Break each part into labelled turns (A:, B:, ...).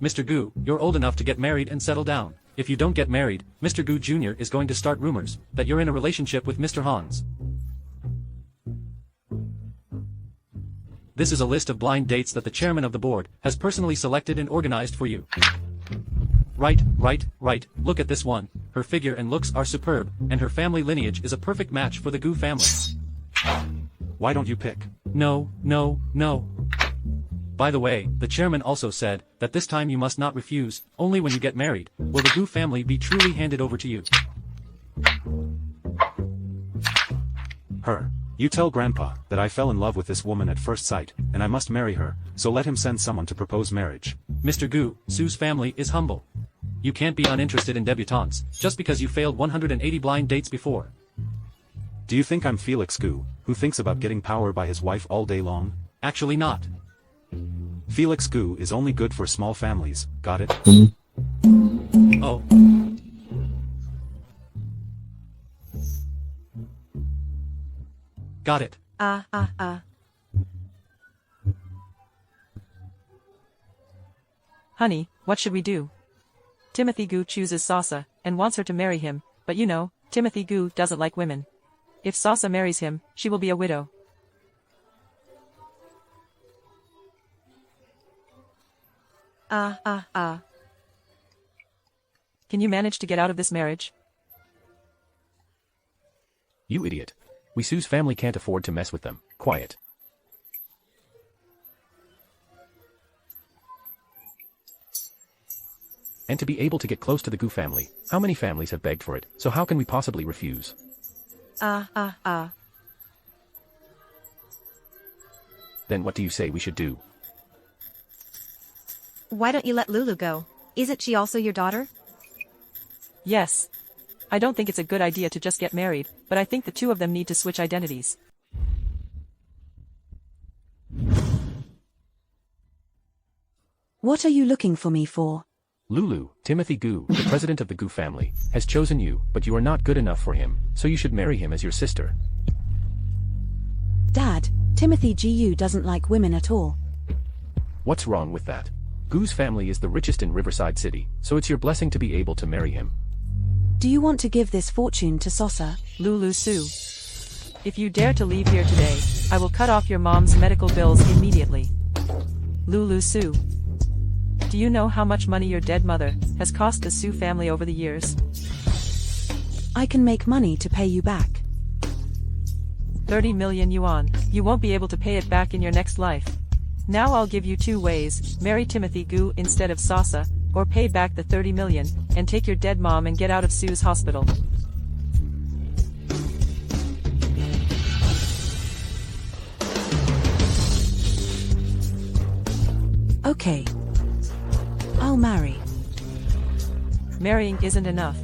A: Mr. Gu, you're old enough to get married and settle down. If you don't get married, Mr. Gu Jr. is going to start rumors that you're in a relationship with Mr. Hans. This is a list of blind dates that the chairman of the board has personally selected and organized for you. Right, look at this one. Her figure and looks are superb, and her family lineage is a perfect match for the Gu family.
B: Why don't you pick?
A: No. By the way, the chairman also said that this time you must not refuse, only when you get married will the Gu family be truly handed over to you.
B: Her. You tell Grandpa that I fell in love with this woman at first sight, and I must marry her, so let him send someone to propose marriage.
A: Mr. Gu, Sue's family is humble. You can't be uninterested in debutantes, just because you failed 180 blind dates before.
B: Do you think I'm Felix Gu, who thinks about getting power by his wife all day long?
A: Actually not.
B: Felix Gu is only good for small families, got it?
A: Oh. Got it.
C: Honey, what should we do? Timothy Gu chooses Sasa, and wants her to marry him, but you know, Timothy Gu doesn't like women. If Sasa marries him, she will be a widow. Can you manage to get out of this marriage?
D: You idiot. We Sue's family can't afford to mess with them. Quiet. And to be able to get close to the Gu family, how many families have begged for it, so how can we possibly refuse? Then what do you say we should do?
E: Why don't you let Lulu go? Isn't she also your daughter?
C: Yes. I don't think it's a good idea to just get married, but I think the two of them need to switch identities.
F: What are you looking for me for?
D: Lulu, Timothy Gu, the president of the Gu family, has chosen you, but you are not good enough for him, so you should marry him as your sister.
F: Dad, Timothy Gu doesn't like women at all.
D: What's wrong with that? Gu's family is the richest in Riverside City, so it's your blessing to be able to marry him.
F: Do you want to give this fortune to Sasa?
C: Lulu Su. If you dare to leave here today, I will cut off your mom's medical bills immediately. Lulu Su. Do you know how much money your dead mother has cost the Su family over the years?
F: I can make money to pay you back.
C: 30 million yuan. You won't be able to pay it back in your next life. Now I'll give you two ways: marry Timothy Gu instead of Sasa, or pay back the 30 million, and take your dead mom and get out of Sue's hospital.
F: Okay. I'll marry.
C: Marrying isn't enough.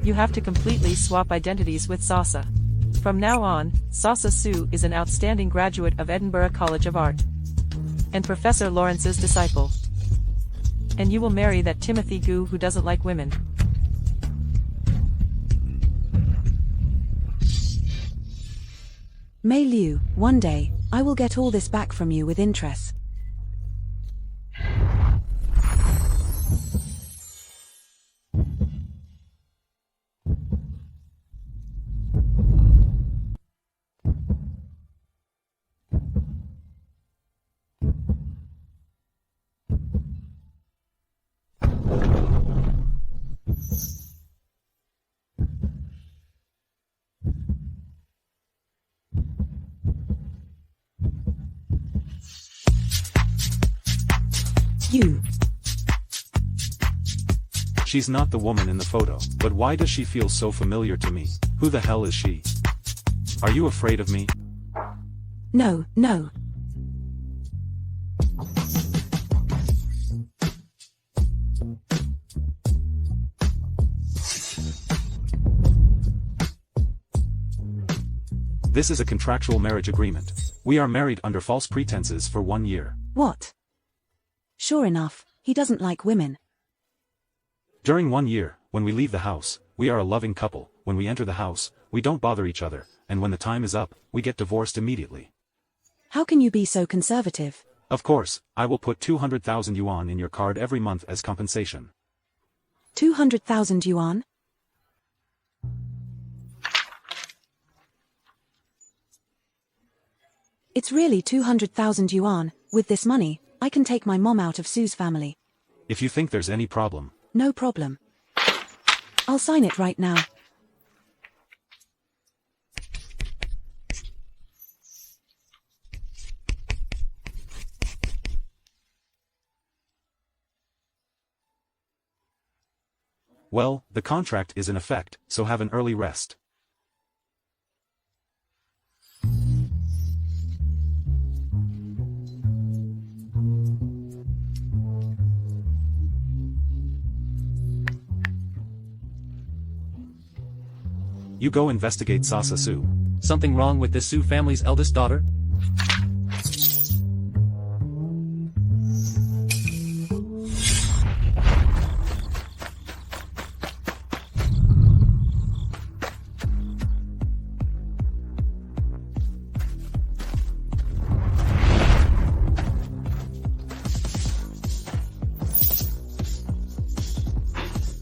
C: You have to completely swap identities with Sasa. From now on, Sasa Su is an outstanding graduate of Edinburgh College of Art, and Professor Lawrence's disciple. And you will marry that Timothy Gu who doesn't like women.
F: Mei Liu, one day, I will get all this back from you with interest. You.
B: She's not the woman in the photo, but why does she feel so familiar to me? Who the hell is she? Are you afraid of me?
F: No.
B: This is a contractual marriage agreement. We are married under false pretenses for 1 year.
F: What? Sure enough, he doesn't like women.
B: During 1 year, when we leave the house, we are a loving couple. When we enter the house, we don't bother each other, and when the time is up, we get divorced immediately.
F: How can you be so conservative?
B: Of course, I will put 200,000 yuan in your card every month as compensation.
F: 200,000 yuan? It's really 200,000 yuan. With this money, I can take my mom out of Sue's family.
B: If you think there's any problem.
F: No problem. I'll sign it right now.
B: Well, the contract is in effect, so have an early rest. You go investigate Sasa Su.
A: Something wrong with this Su family's eldest daughter?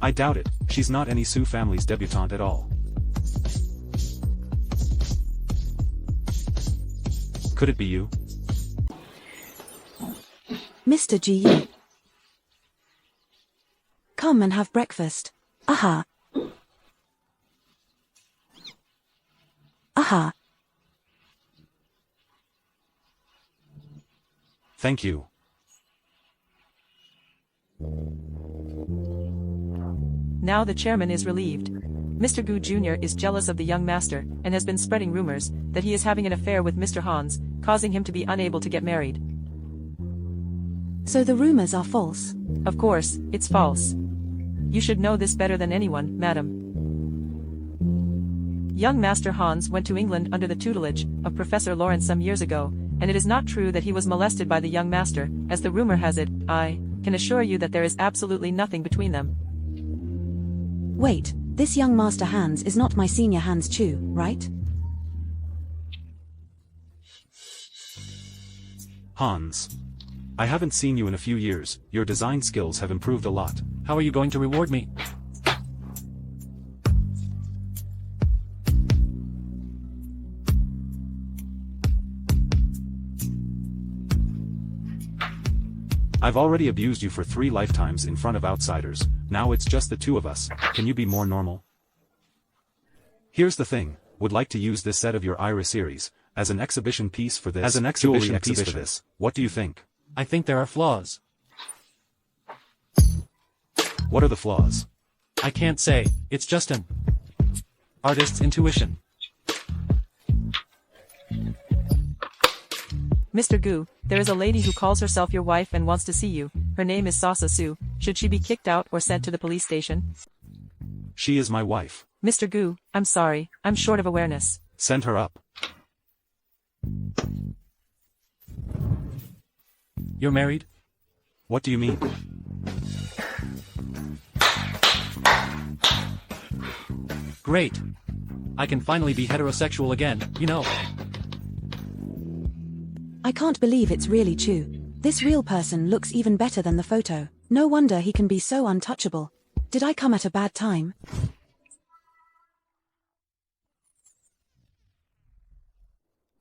B: I doubt it, she's not any Su family's debutante at all. Could it be you?
F: Mr. Ji. Come and have breakfast. Aha. Aha.
B: Thank you.
C: Now the chairman is relieved. Mr. Gu Jr. is jealous of the young master, and has been spreading rumors that he is having an affair with Mr. Hans, causing him to be unable to get married.
F: So the rumors are false?
C: Of course, it's false. You should know this better than anyone, madam. Young Master Hans went to England under the tutelage of Professor Lawrence some years ago, and it is not true that he was molested by the young master, as the rumor has it. I can assure you that there is absolutely nothing between them.
F: Wait, this young Master Hans is not my senior Hans Chu, right?
B: Hans. I haven't seen you in a few years, your design skills have improved a lot.
A: How are you going to reward me?
B: I've already abused you for 3 lifetimes in front of outsiders, now it's just the 2 of us, can you be more normal? Here's the thing, would like to use this set of your Ira series, as an exhibition piece for this, what do you think?
A: I think there are flaws.
B: What are the flaws?
A: I can't say, it's just an artist's intuition.
C: Mr. Gu, there is a lady who calls herself your wife and wants to see you. Her name is Sasa Su. Should she be kicked out or sent to the police station?
B: She is my wife.
C: Mr. Gu, I'm sorry, I'm short of awareness.
B: Send her up.
A: You're married?
B: What do you mean?
A: Great. I can finally be heterosexual again, you know.
F: I can't believe it's really Chu. This real person looks even better than the photo. No wonder he can be so untouchable. Did I come at a bad time?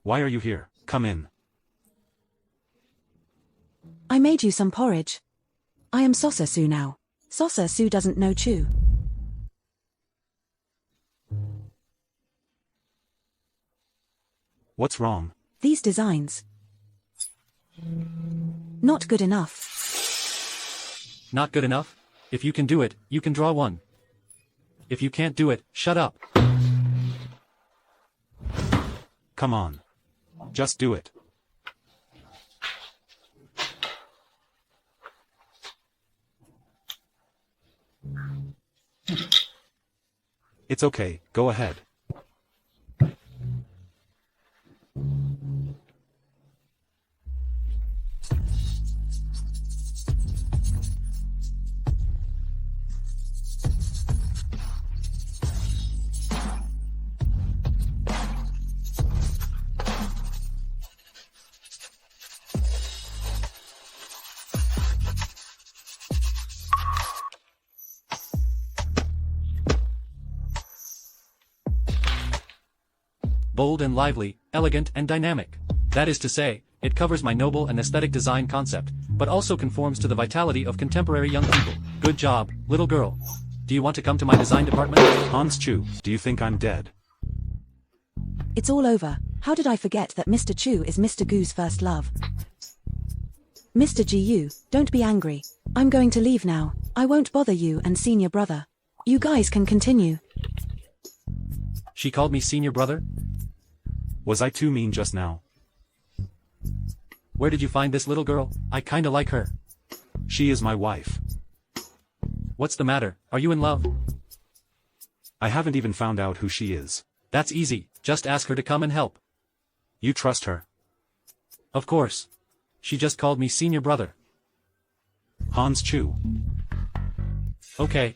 B: Why are you here? Come in.
F: I made you some porridge. I am Sasa Su now. Sasa Su doesn't know Chu.
B: What's wrong?
F: These designs. Not good enough.
A: Not good enough? If you can do it, you can draw one. If you can't do it, shut up.
B: Come on. Just do it. It's okay, go ahead.
A: bold and lively, elegant and dynamic. That is to say, it covers my noble and aesthetic design concept, but also conforms to the vitality of contemporary young people. Good job, little girl. Do you want to come to my design department?
B: Hans Chu, do you think I'm dead?
F: It's all over. How did I forget that Mr. Chu is Mr. Gu's first love? Mr. Gu, don't be angry. I'm going to leave now. I won't bother you and senior brother. You guys can continue.
A: She called me senior brother?
B: Was I too mean just now?
A: Where did you find this little girl? I kinda like her.
B: She is my wife.
A: What's the matter? Are you in love?
B: I haven't even found out who she is.
A: That's easy. Just ask her to come and help.
B: You trust her?
A: Of course. She just called me senior brother.
B: Hans Chu.
A: Okay.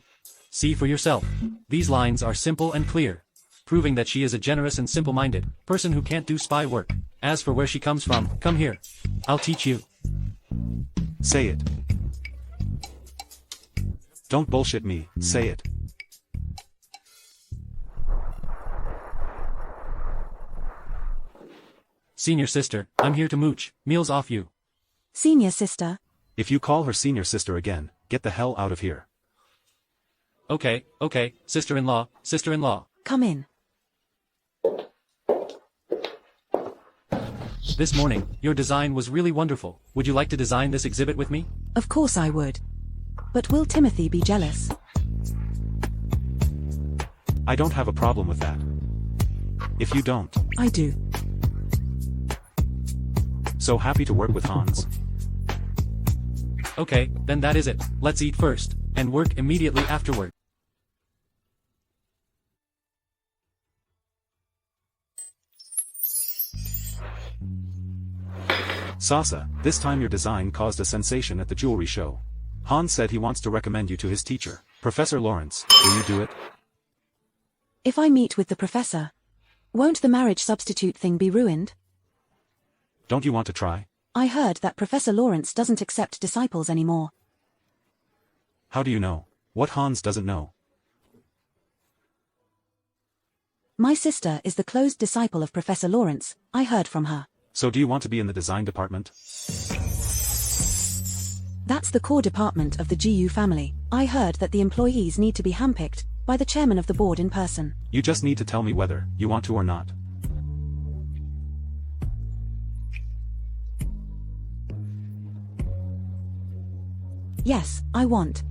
A: See for yourself. These lines are simple and clear, proving that she is a generous and simple-minded person who can't do spy work. As for where she comes from, come here. I'll teach you.
B: Say it. Don't bullshit me, say it.
A: Senior sister, I'm here to mooch. Meals off you.
F: Senior sister.
B: If you call her senior sister again, get the hell out of here.
A: Okay, okay, sister-in-law, sister-in-law.
F: Come in.
A: This morning, your design was really wonderful. Would you like to design this exhibit with me?
F: Of course I would. But will Timothy be jealous?
B: I don't have a problem with that. If you don't.
F: I do.
B: So happy to work with Hans.
A: Okay, then that is it. Let's eat first, and work immediately afterward.
B: Sasa, this time your design caused a sensation at the jewelry show. Hans said he wants to recommend you to his teacher, Professor Lawrence. Will you do it?
F: If I meet with the professor, won't the marriage substitute thing be ruined?
B: Don't you want to try?
F: I heard that Professor Lawrence doesn't accept disciples anymore.
B: How do you know? What Hans doesn't know?
F: My sister is the closed disciple of Professor Lawrence. I heard from her.
B: So do you want to be in the design department?
F: That's the core department of the GU family. I heard that the employees need to be handpicked by the chairman of the board in person.
B: You just need to tell me whether you want to or not.
F: Yes, I want.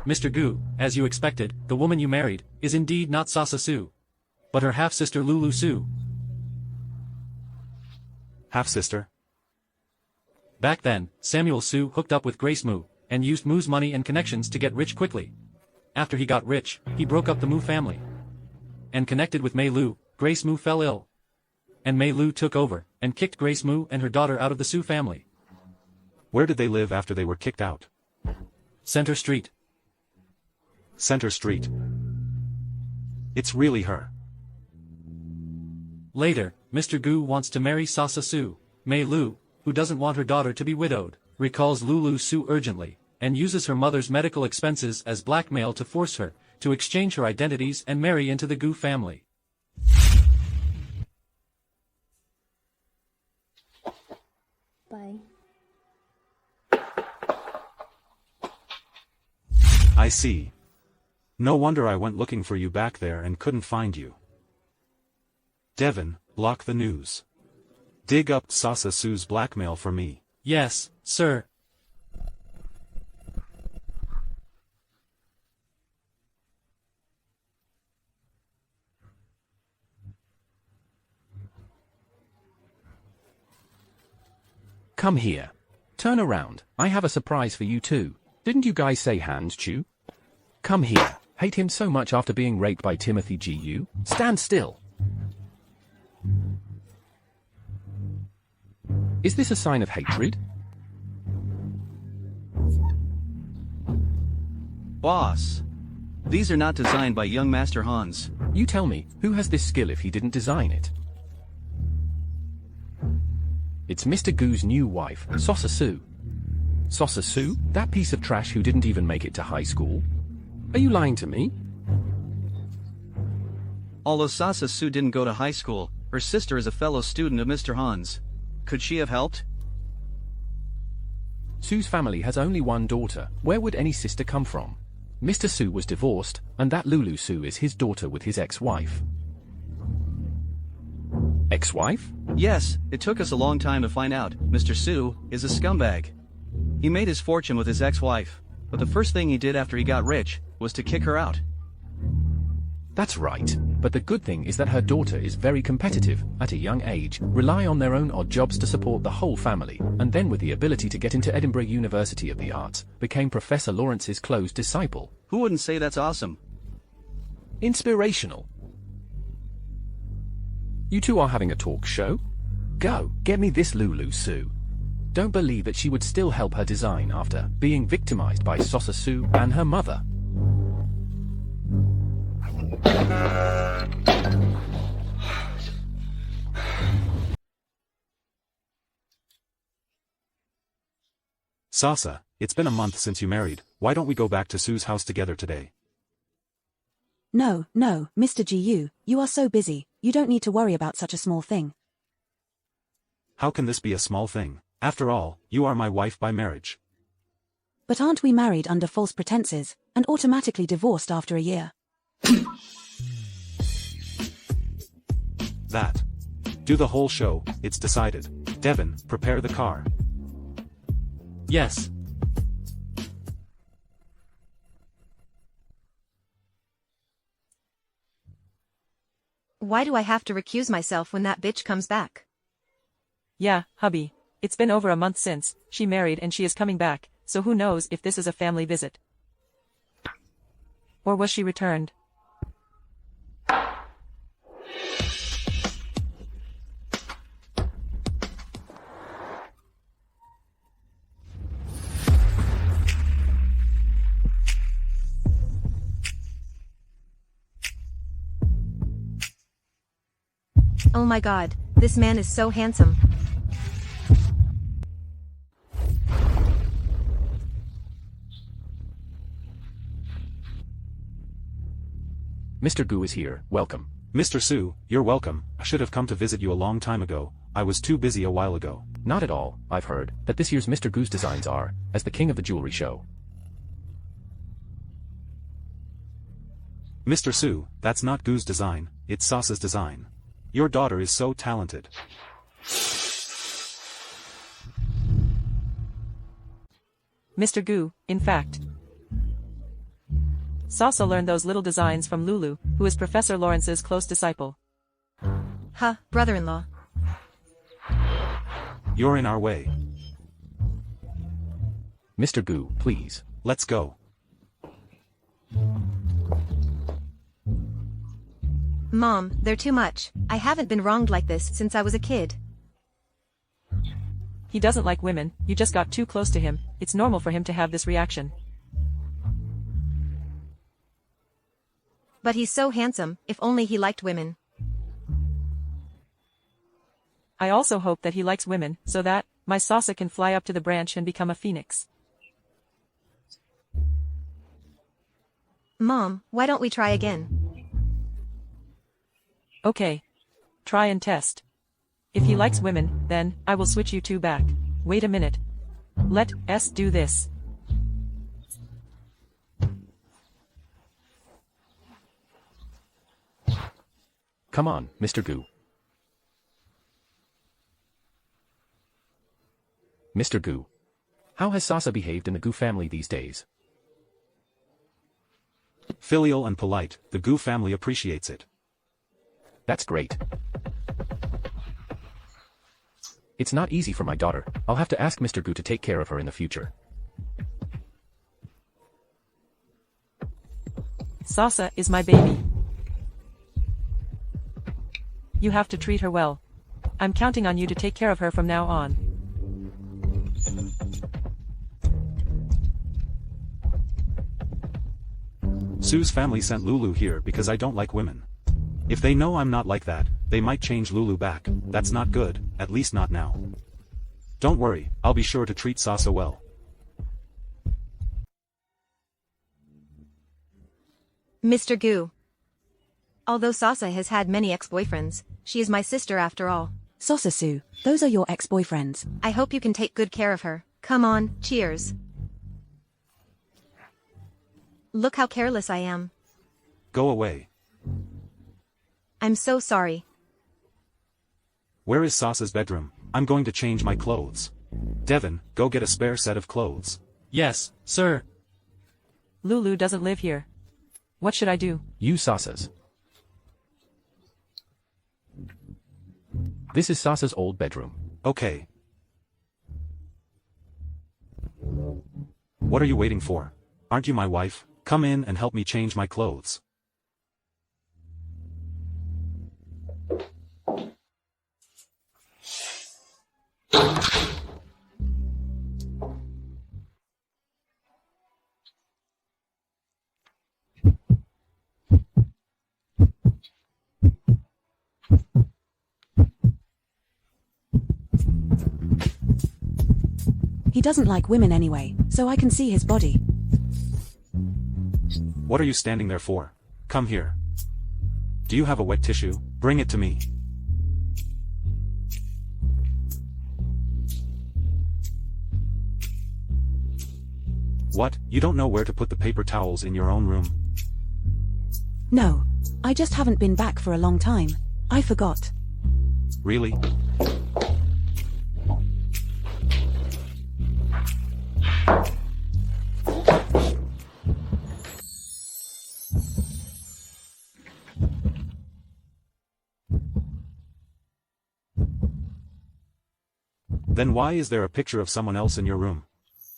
A: Mr. Gu, as you expected, the woman you married is indeed not Sasa Su, but her half-sister Lulu Su.
B: Half-sister?
A: Back then, Samuel Su hooked up with Grace Mu, and used Mu's money and connections to get rich quickly. After he got rich, he broke up the Mu family. And connected with Mei Lu, Grace Mu fell ill. And Mei Lu took over, and kicked Grace Mu and her daughter out of the Su family.
B: Where did they live after they were kicked out?
A: Center Street.
B: Center Street. It's really her.
A: Later, Mr. Gu wants to marry Sasa Su. Mei Lu, who doesn't want her daughter to be widowed, recalls Lulu Su urgently, and uses her mother's medical expenses as blackmail to force her to exchange her identities and marry into the Gu family.
G: Bye.
B: I see. No wonder I went looking for you back there and couldn't find you. Devon, block the news. Dig up Sasa Su's blackmail for me.
A: Yes, sir.
D: Come here. Turn around. I have a surprise for you too. Didn't you guys say Hans Chu? Come here. Hate him so much after being raped by Timothy Gu? Stand still. Is this a sign of hatred?
H: Boss, these are not designed by young Master Hans.
D: You tell me, who has this skill if he didn't design it? It's Mr. Gu's new wife, Sasa Su. Sasa Su? That piece of trash who didn't even make it to high school? Are you lying to me?
H: Although Sasa Su didn't go to high school, her sister is a fellow student of Mr. Han's. Could she have helped?
D: Su's family has only one daughter. Where would any sister come from? Mr. Su was divorced, and that Lulu Su is his daughter with his ex-wife. Ex-wife?
H: Yes, it took us a long time to find out. Mr. Su is a scumbag. He made his fortune with his ex-wife, but the first thing he did after he got rich was to kick her out.
D: That's right, but the good thing is that her daughter is very competitive, at a young age, rely on their own odd jobs to support the whole family, and then with the ability to get into Edinburgh University of the Arts, became Professor Lawrence's close disciple.
H: Who wouldn't say that's awesome?
D: Inspirational. You two are having a talk show? Go, get me this Lulu Su. Don't believe that she would still help her design after being victimized by Sasa Su and her mother.
B: Sasa, it's been a month since you married. Why don't we go back to Su's house together today?
F: No, Mr. Gu, you are so busy, you don't need to worry about such a small thing.
B: How can this be a small thing? After all, you are my wife by marriage.
F: But aren't we married under false pretenses, and automatically divorced after a year?
B: That. Do the whole show, it's decided. Devin, prepare the car.
A: Yes.
E: Why do I have to recuse myself when that bitch comes back?
C: Yeah, hubby. It's been over a month since she married and she is coming back, so who knows if this is a family visit. Or was she returned?
E: Oh my god, this man is so handsome.
D: Mr. Gu is here, welcome.
B: Mr. Su, you're welcome. I should have come to visit you a long time ago. I was too busy a while ago.
D: Not at all. I've heard that this year's Mr. Gu's designs are, as the king of the jewelry show.
B: Mr. Su, that's not Gu's design, it's Sasa's design. Your daughter is so talented.
C: Mr. Gu, in fact. Sasa learned those little designs from Lulu, who is Professor Lawrence's close disciple.
E: Huh, brother-in-law.
B: You're in our way.
D: Mr. Gu, please.
B: Let's go.
E: Mom, they're too much. I haven't been wronged like this since I was a kid.
C: He doesn't like women, you just got too close to him, it's normal for him to have this reaction.
E: But he's so handsome, if only he liked women.
C: I also hope that he likes women, so that, my Sasa can fly up to the branch and become a phoenix.
E: Mom, why don't we try again?
C: Okay. Try and test. If he likes women, then, I will switch you two back. Wait a minute. Let's do this.
D: Come on, Mr. Gu. Mr. Gu. How has Sasa behaved in the Gu family these days?
B: Filial and polite, the Gu family appreciates it.
D: That's great. It's not easy for my daughter. I'll have to ask Mr. Gu to take care of her in the future.
C: Sasa is my baby. You have to treat her well. I'm counting on you to take care of her from now on.
B: Su's family sent Lulu here because I don't like women. If they know I'm not like that, they might change Lulu back. That's not good, at least not now. Don't worry, I'll be sure to treat Sasa well.
E: Mr. Gu. Although Sasa has had many ex-boyfriends, she is my sister after all.
F: Sasa Sue, those are your ex-boyfriends.
E: I hope you can take good care of her. Come on, cheers. Look how careless I am.
B: Go away.
E: I'm so sorry.
B: Where is Sasa's bedroom? I'm going to change my clothes. Devin, go get a spare set of clothes.
A: Yes, sir.
C: Lulu doesn't live here. What should I do?
D: You Sasa's. This is Sasa's old bedroom.
B: Okay. What are you waiting for? Aren't you my wife? Come in and help me change my clothes.
F: He doesn't like women anyway, so I can see his body.
B: What are you standing there for? Come here. Do you have a wet tissue? Bring it to me. What, you don't know where to put the paper towels in your own room?
F: No, I just haven't been back for a long time. I forgot.
B: Really? Then why is there a picture of someone else in your room?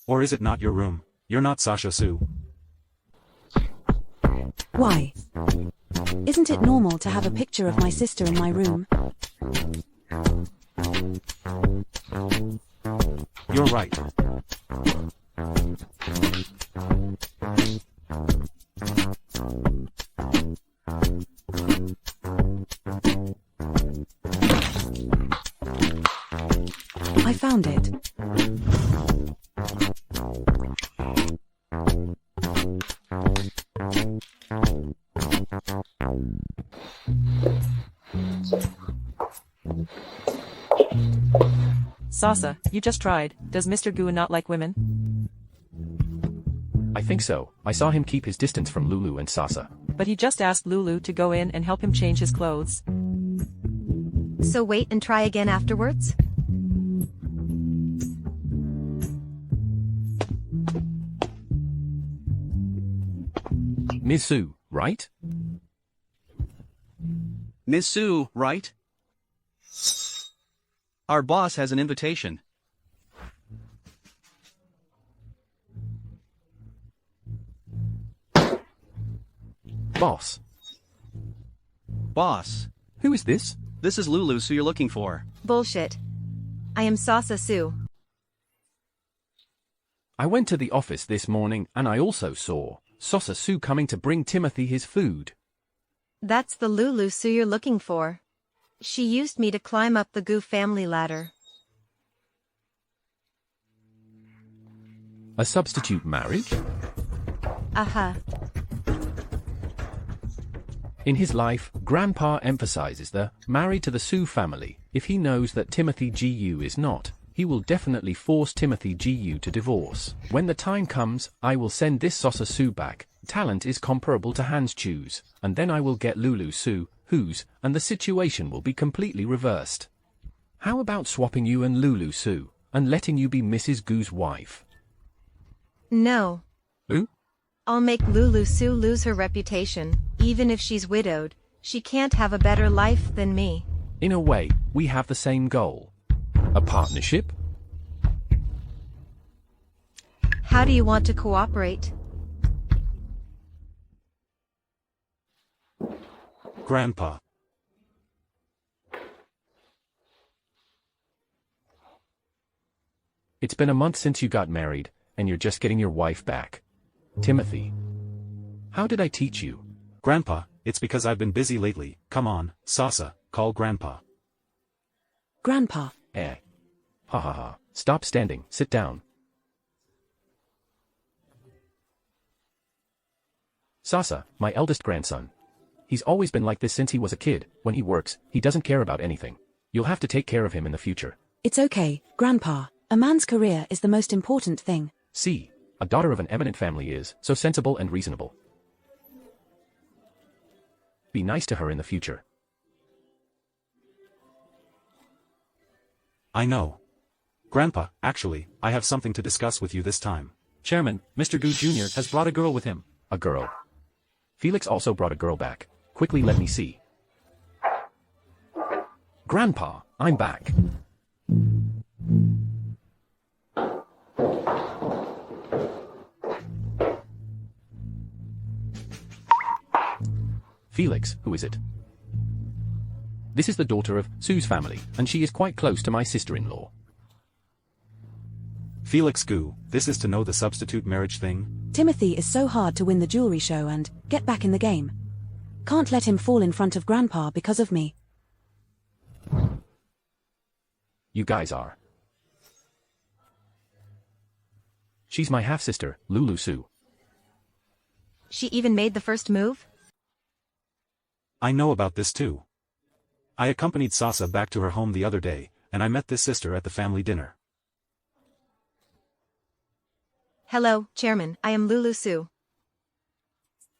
B: Or is it not your room? You're not Sasha Sue.
F: Why? Isn't it normal to have a picture of my sister in my room?
B: You're right.
F: I found it.
C: Sasa, you just tried. Does Mr. Gu not like women?
D: I think so. I saw him keep his distance from Lulu and Sasa.
C: But he just asked Lulu to go in and help him change his clothes.
E: So wait and try again afterwards?
D: Ms. Sue, right?
H: Miss Sue, right? Our boss has an invitation.
D: Boss.
H: Boss.
D: Who is this?
H: This is Lulu Sue you're looking for.
E: Bullshit. I am Sasa Sue.
D: I went to the office this morning and I also saw Sasa Sue coming to bring Timothy his food.
E: That's the Lulu Sue you're looking for. She used me to climb up the Gu family ladder.
D: A substitute marriage?
E: Uh-huh.
D: In his life, Grandpa emphasizes the married to the Sue family. If he knows that Timothy Gu is not, he will definitely force Timothy Gu to divorce. When the time comes, I will send this Sasa Sue back. Talent is comparable to Hans Chu's, and then I will get Lulu Sue, whose, and the situation will be completely reversed. How about swapping you and Lulu Sue, and letting you be Mrs. Gu's wife?
E: No.
D: Who?
E: I'll make Lulu Sue lose her reputation. Even if she's widowed, she can't have a better life than me.
D: In a way, we have the same goal. A partnership?
E: How do you want to cooperate?
B: Grandpa.
D: It's been a month since you got married, and you're just getting your wife back. Timothy. How did I teach you?
B: Grandpa, it's because I've been busy lately. Come on, Sasa, call Grandpa.
F: Grandpa.
D: Eh. Ha ha ha. Stop standing, sit down. Sasa, my eldest grandson. He's always been like this since he was a kid. When he works, he doesn't care about anything. You'll have to take care of him in the future.
F: It's okay, Grandpa. A man's career is the most important thing.
D: See, a daughter of an eminent family is so sensible and reasonable. Be nice to her in the future.
B: I know. Grandpa, actually, I have something to discuss with you this time.
A: Chairman, Mr. Gu Jr. has brought a girl with him.
D: A girl. Felix also brought a girl back. Quickly let me see. Grandpa, I'm back. Felix, who is it? This is the daughter of Sue's family, and she is quite close to my sister-in-law.
B: Felix Gu, this is to know the substitute marriage thing?
F: Timothy is so hard to win the jewelry show and get back in the game. Can't let him fall in front of Grandpa because of me.
D: You guys are. She's my half-sister, Lin Ruixue.
E: She even made the first move?
B: I know about this too. I accompanied Sasa back to her home the other day, and I met this sister at the family dinner.
E: Hello, Chairman, I am Lin Ruixue.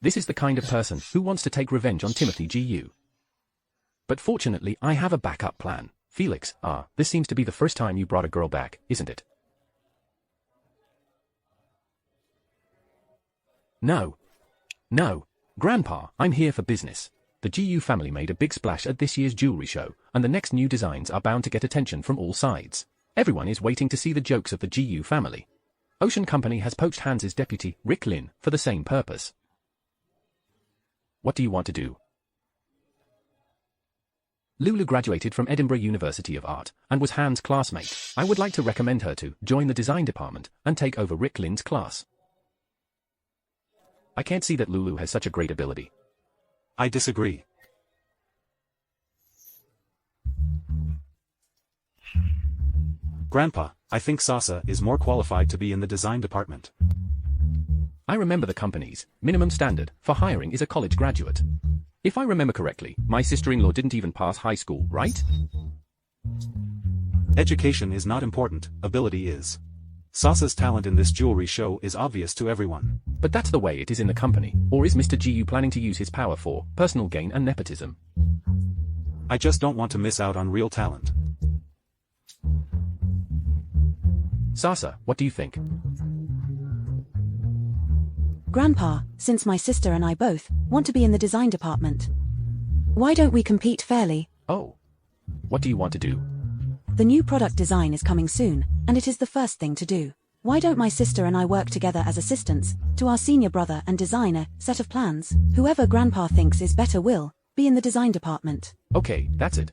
D: This is the kind of person who wants to take revenge on Timothy Gu. But fortunately, I have a backup plan. Felix, this seems to be the first time you brought a girl back, isn't it? No. No. Grandpa, I'm here for business. The Gu family made a big splash at this year's jewelry show, and the next new designs are bound to get attention from all sides. Everyone is waiting to see the jokes of the Gu family. Ocean Company has poached Hans's deputy, Lin, for the same purpose. What do you want to do? Lulu graduated from Edinburgh University of Art, and was Hans' classmate. I would like to recommend her to join the design department, and take over Lin's class. I can't see that Lulu has such a great ability.
B: I disagree. Grandpa, I think Sasa is more qualified to be in the design department.
D: I remember the company's minimum standard for hiring is a college graduate. If I remember correctly, my sister-in-law didn't even pass high school, right?
B: Education is not important, ability is. Sasa's talent in this jewelry show is obvious to everyone.
D: But that's the way it is in the company, or is Mr. Gu planning to use his power for personal gain and nepotism?
B: I just don't want to miss out on real talent.
D: Sasa, what do you think?
F: Grandpa, since my sister and I both want to be in the design department, why don't we compete fairly?
D: Oh. What do you want to do?
F: The new product design is coming soon, and it is the first thing to do. Why don't my sister and I work together as assistants to our senior brother and design a set of plans? Whoever Grandpa thinks is better will be in the design department.
D: Okay, that's it.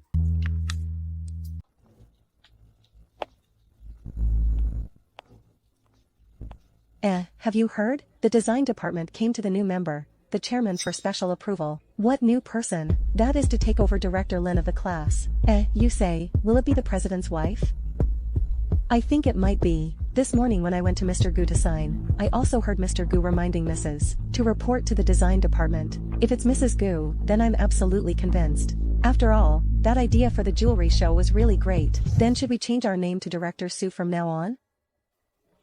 I: Have you heard? The design department came to the new member, the chairman for special approval. What new person? That is to take over Director Lin of the class. You say, will it be the president's wife? I think it might be. This morning when I went to Mr. Gu to sign, I also heard Mr. Gu reminding Mrs. to report to the design department. If it's Mrs. Gu, then I'm absolutely convinced. After all, that idea for the jewelry show was really great. Then should we change our name to Director Sue from now on?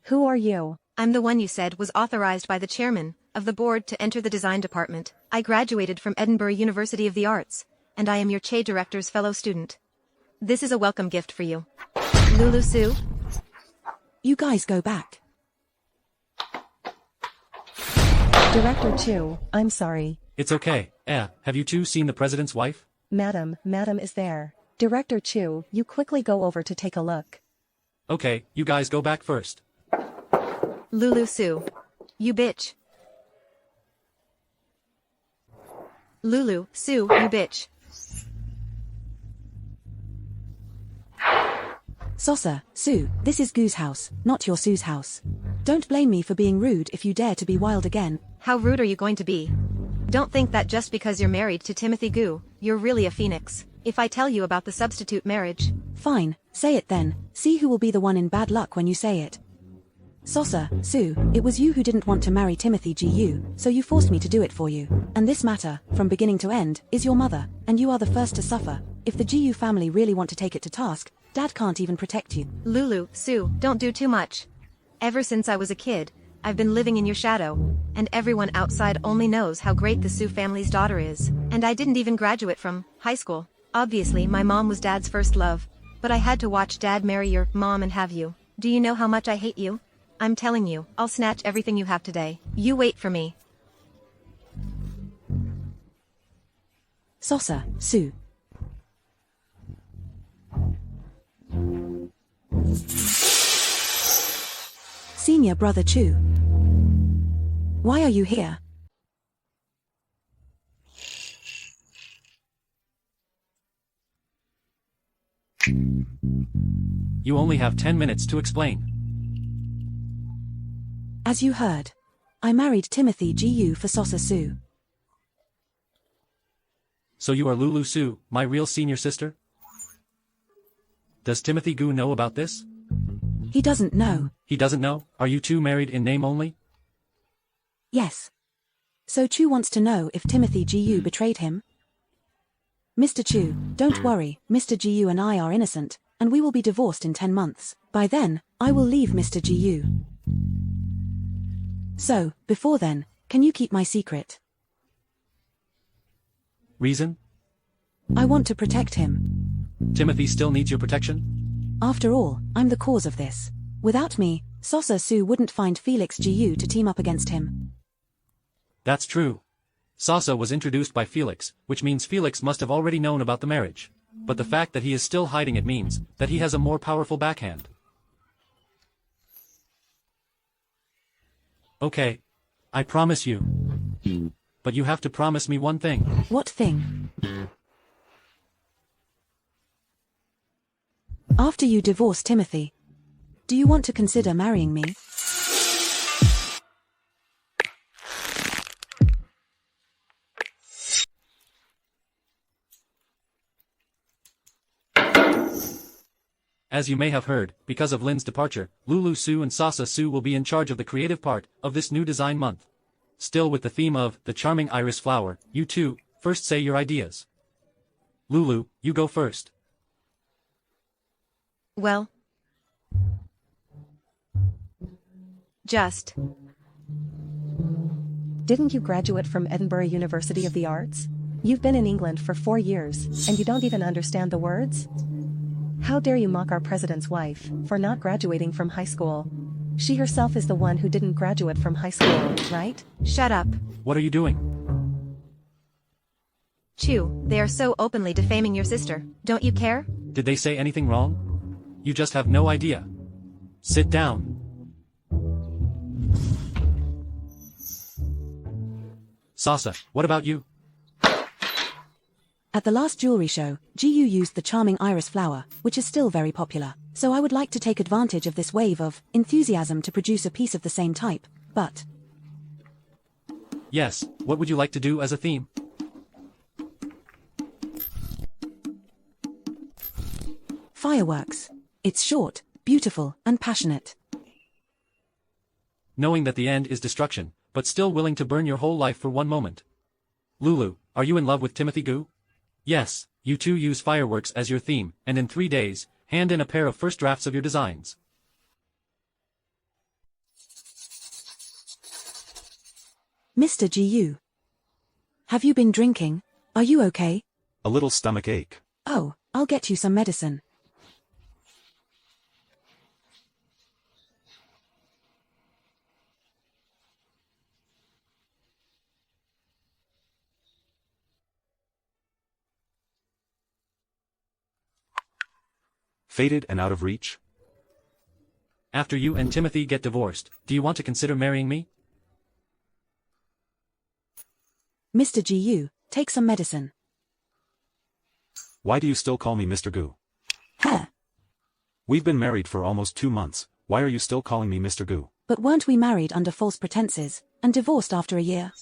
I: Who are you?
E: I'm the one you said was authorized by the chairman of the board to enter the design department. I graduated from Edinburgh University of the Arts, and I am your Che director's fellow student. This is a welcome gift for you. Lin Ruixue?
F: You guys go back.
I: Director Chu, I'm sorry.
A: It's okay. Have you two seen the president's wife?
I: Madam is there. Director Chu, you quickly go over to take a look.
A: Okay, you guys go back first.
E: Lin Ruixue. You bitch. Lulu, Sue, you bitch.
F: Sasa, Sue, this is Gu's house, not your Sue's house. Don't blame me for being rude if you dare to be wild again.
E: How rude are you going to be? Don't think that just because you're married to Timothy Gu, you're really a phoenix. If I tell you about the substitute marriage.
F: Fine, say it then. See who will be the one in bad luck when you say it. Sosa, Sue, it was you who didn't want to marry Timothy Gu, so you forced me to do it for you. And this matter, from beginning to end, is your mother, and you are the first to suffer. If the Gu family really want to take it to task, Dad can't even protect you.
E: Lulu, Sue, don't do too much. Ever since I was a kid, I've been living in your shadow, and everyone outside only knows how great the Sue family's daughter is. And I didn't even graduate from high school. Obviously, my mom was Dad's first love, but I had to watch Dad marry your mom and have you. Do you know how much I hate you? I'm telling you, I'll snatch everything you have today. You wait for me.
F: Sosa, Sue. Senior brother Chu. Why are you here?
A: You only have 10 minutes to explain.
F: As you heard, I married Timothy Gu for Sosa Sue.
A: So you are Lulu Sue, my real senior sister? Does Timothy Gu know about this?
F: He doesn't know.
A: He doesn't know? Are you two married in name only?
F: Yes. So Chu wants to know if Timothy Gu betrayed him. Mr. Chu, don't worry, Mr. Gu and I are innocent, and we will be divorced in 10 months. By then, I will leave Mr. Gu. So, before then, can you keep my secret?
A: Reason?
F: I want to protect him.
A: Timothy still needs your protection?
F: After all, I'm the cause of this. Without me, Sosa Sue wouldn't find Felix Gu to team up against him.
A: That's true. Sosa was introduced by Felix, which means Felix must have already known about the marriage. But the fact that he is still hiding it means that he has a more powerful backhand. Okay. I promise you. But you have to promise me one thing.
F: What thing? After you divorce Timothy, do you want to consider marrying me?
A: As you may have heard, because of Lin's departure, Lulu Sue and Sosa Sue will be in charge of the creative part of this new design month. Still with the theme of the charming iris flower, you two, first say your ideas. Lulu, you go first.
E: Well, just.
I: Didn't you graduate from Edinburgh University of the Arts? You've been in England for 4 years, and you don't even understand the words? How dare you mock our president's wife for not graduating from high school? She herself is the one who didn't graduate from high school, right?
E: Shut up.
A: What are you doing?
E: Chu, they are so openly defaming your sister. Don't you care?
A: Did they say anything wrong? You just have no idea. Sit down. Sosa, what about you?
F: At the last jewelry show, Gu used the charming iris flower, which is still very popular. So I would like to take advantage of this wave of enthusiasm to produce a piece of the same type, but...
A: Yes, what would you like to do as a theme?
F: Fireworks. It's short, beautiful, and passionate.
A: Knowing that the end is destruction, but still willing to burn your whole life for one moment. Lulu, are you in love with Timothy Gu? Yes, you two use fireworks as your theme, and in 3 days, hand in a pair of first drafts of your designs.
F: Mr. Gu. Have you been drinking? Are you okay?
B: A little stomach ache.
F: Oh, I'll get you some medicine.
B: Fated and out of reach?
A: After you and Timothy get divorced, do you want to consider marrying me?
F: Mr. Gu, take some medicine.
B: Why do you still call me Mr. Gu?
F: Huh.
B: We've been married for almost 2 months. Why are you still calling me Mr. Gu?
F: But weren't we married under false pretenses, and divorced after a year?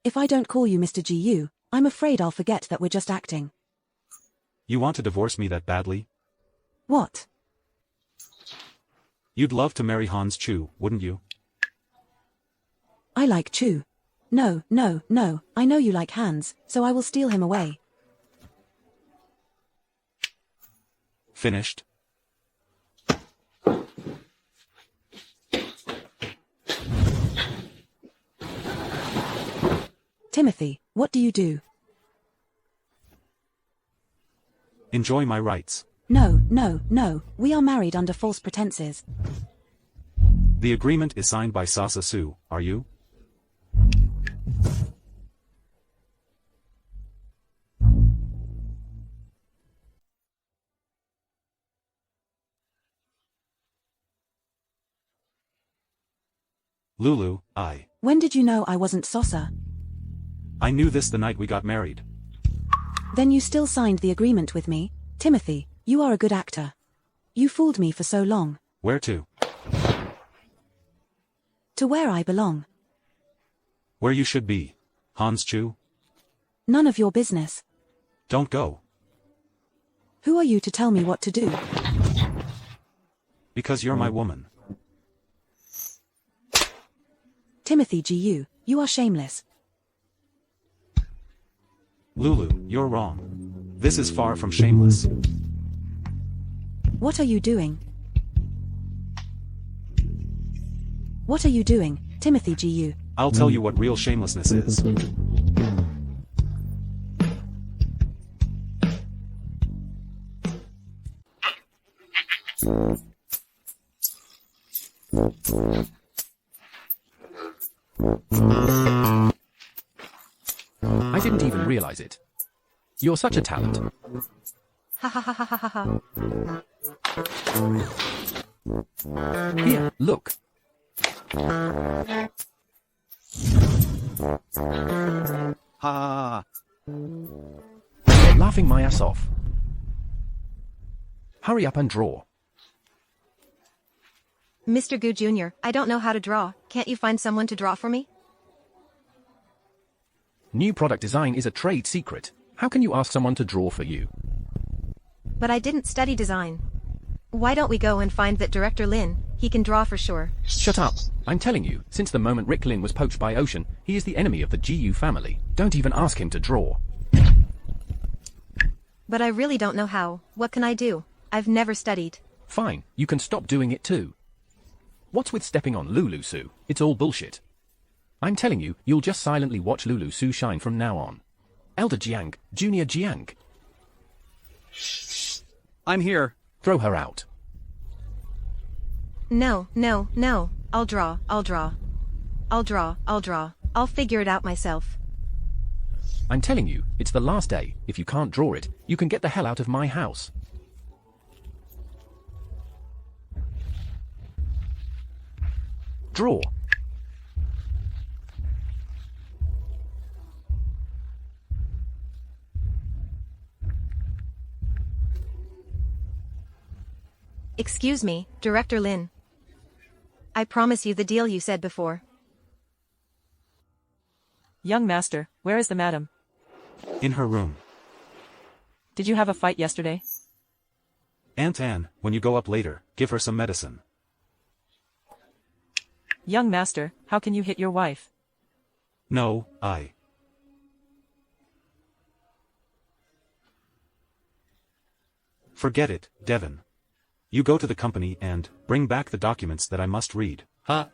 F: If I don't call you Mr. Gu, I'm afraid I'll forget that we're just acting.
B: You want to divorce me that badly?
F: What?
B: You'd love to marry Hans Chu, wouldn't you?
F: I like Chu. No, no, no, I know you like Hans, so I will steal him away.
B: Finished.
F: Timothy, what do you do?
B: Enjoy my rights.
F: No, no, no, we are married under false pretenses.
B: The agreement is signed by Sasa Su, are you? Lulu,
F: When did you know I wasn't Sosa?
B: I knew this the night we got married.
F: Then you still signed the agreement with me? Timothy, you are a good actor. You fooled me for so long.
B: Where to?
F: To where I belong.
B: Where you should be. Hans Chu?
F: None of your business.
B: Don't go.
F: Who are you to tell me what to do?
B: Because you're my woman.
F: Timothy Gu, you are shameless.
B: Lulu, you're wrong. This is far from shameless.
F: What are you doing? What are you doing, Timothy Gu?
B: I'll tell you what real shamelessness is.
D: I didn't even realize it. You're such a talent.
E: Ha ha ha ha ha ha ha.
D: Here, look.
H: Ha.
D: You're laughing my ass off. Hurry up and draw.
E: Mr. Gu Jr., I don't know how to draw. Can't you find someone to draw for me?
D: New product design is a trade secret. How can you ask someone to draw for you?
E: But I didn't study design. Why don't we go and find that director Lin? He can draw for sure.
D: Shut up. I'm telling you, since the moment Rick Lin was poached by Ocean, he is the enemy of the GU family. Don't even ask him to draw.
E: But I really don't know how. What can I do? I've never studied.
D: Fine, you can stop doing it too. What's with stepping on Lulu Su? It's all bullshit. I'm telling you, you'll just silently watch Lulu Su shine from now on. Elder Jiang, Junior Jiang.
H: I'm here.
D: Throw her out.
E: No, no, no. I'll draw. I'll figure it out myself.
D: I'm telling you, it's the last day. If you can't draw it, you can get the hell out of my house. Draw.
E: Excuse me, Director Lin. I promise you the deal you said before.
C: Young master, where is the madam?
B: In her room.
C: Did you have a fight yesterday?
B: Aunt Anne, when you go up later, give her some medicine.
C: Young master, how can you hit your wife?
B: No, Forget it, Devon. You go to the company and bring back the documents that I must read.
A: Huh?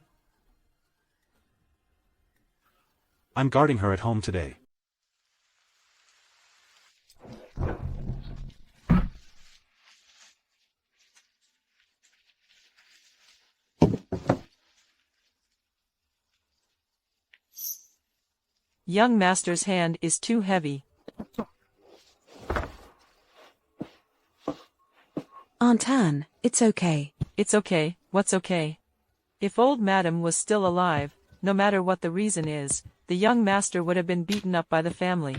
B: I'm guarding her at home today.
C: Young master's hand is too heavy.
F: Aunt Anne, it's okay.
C: It's okay, what's okay? If old madam was still alive, no matter what the reason is, the young master would have been beaten up by the family.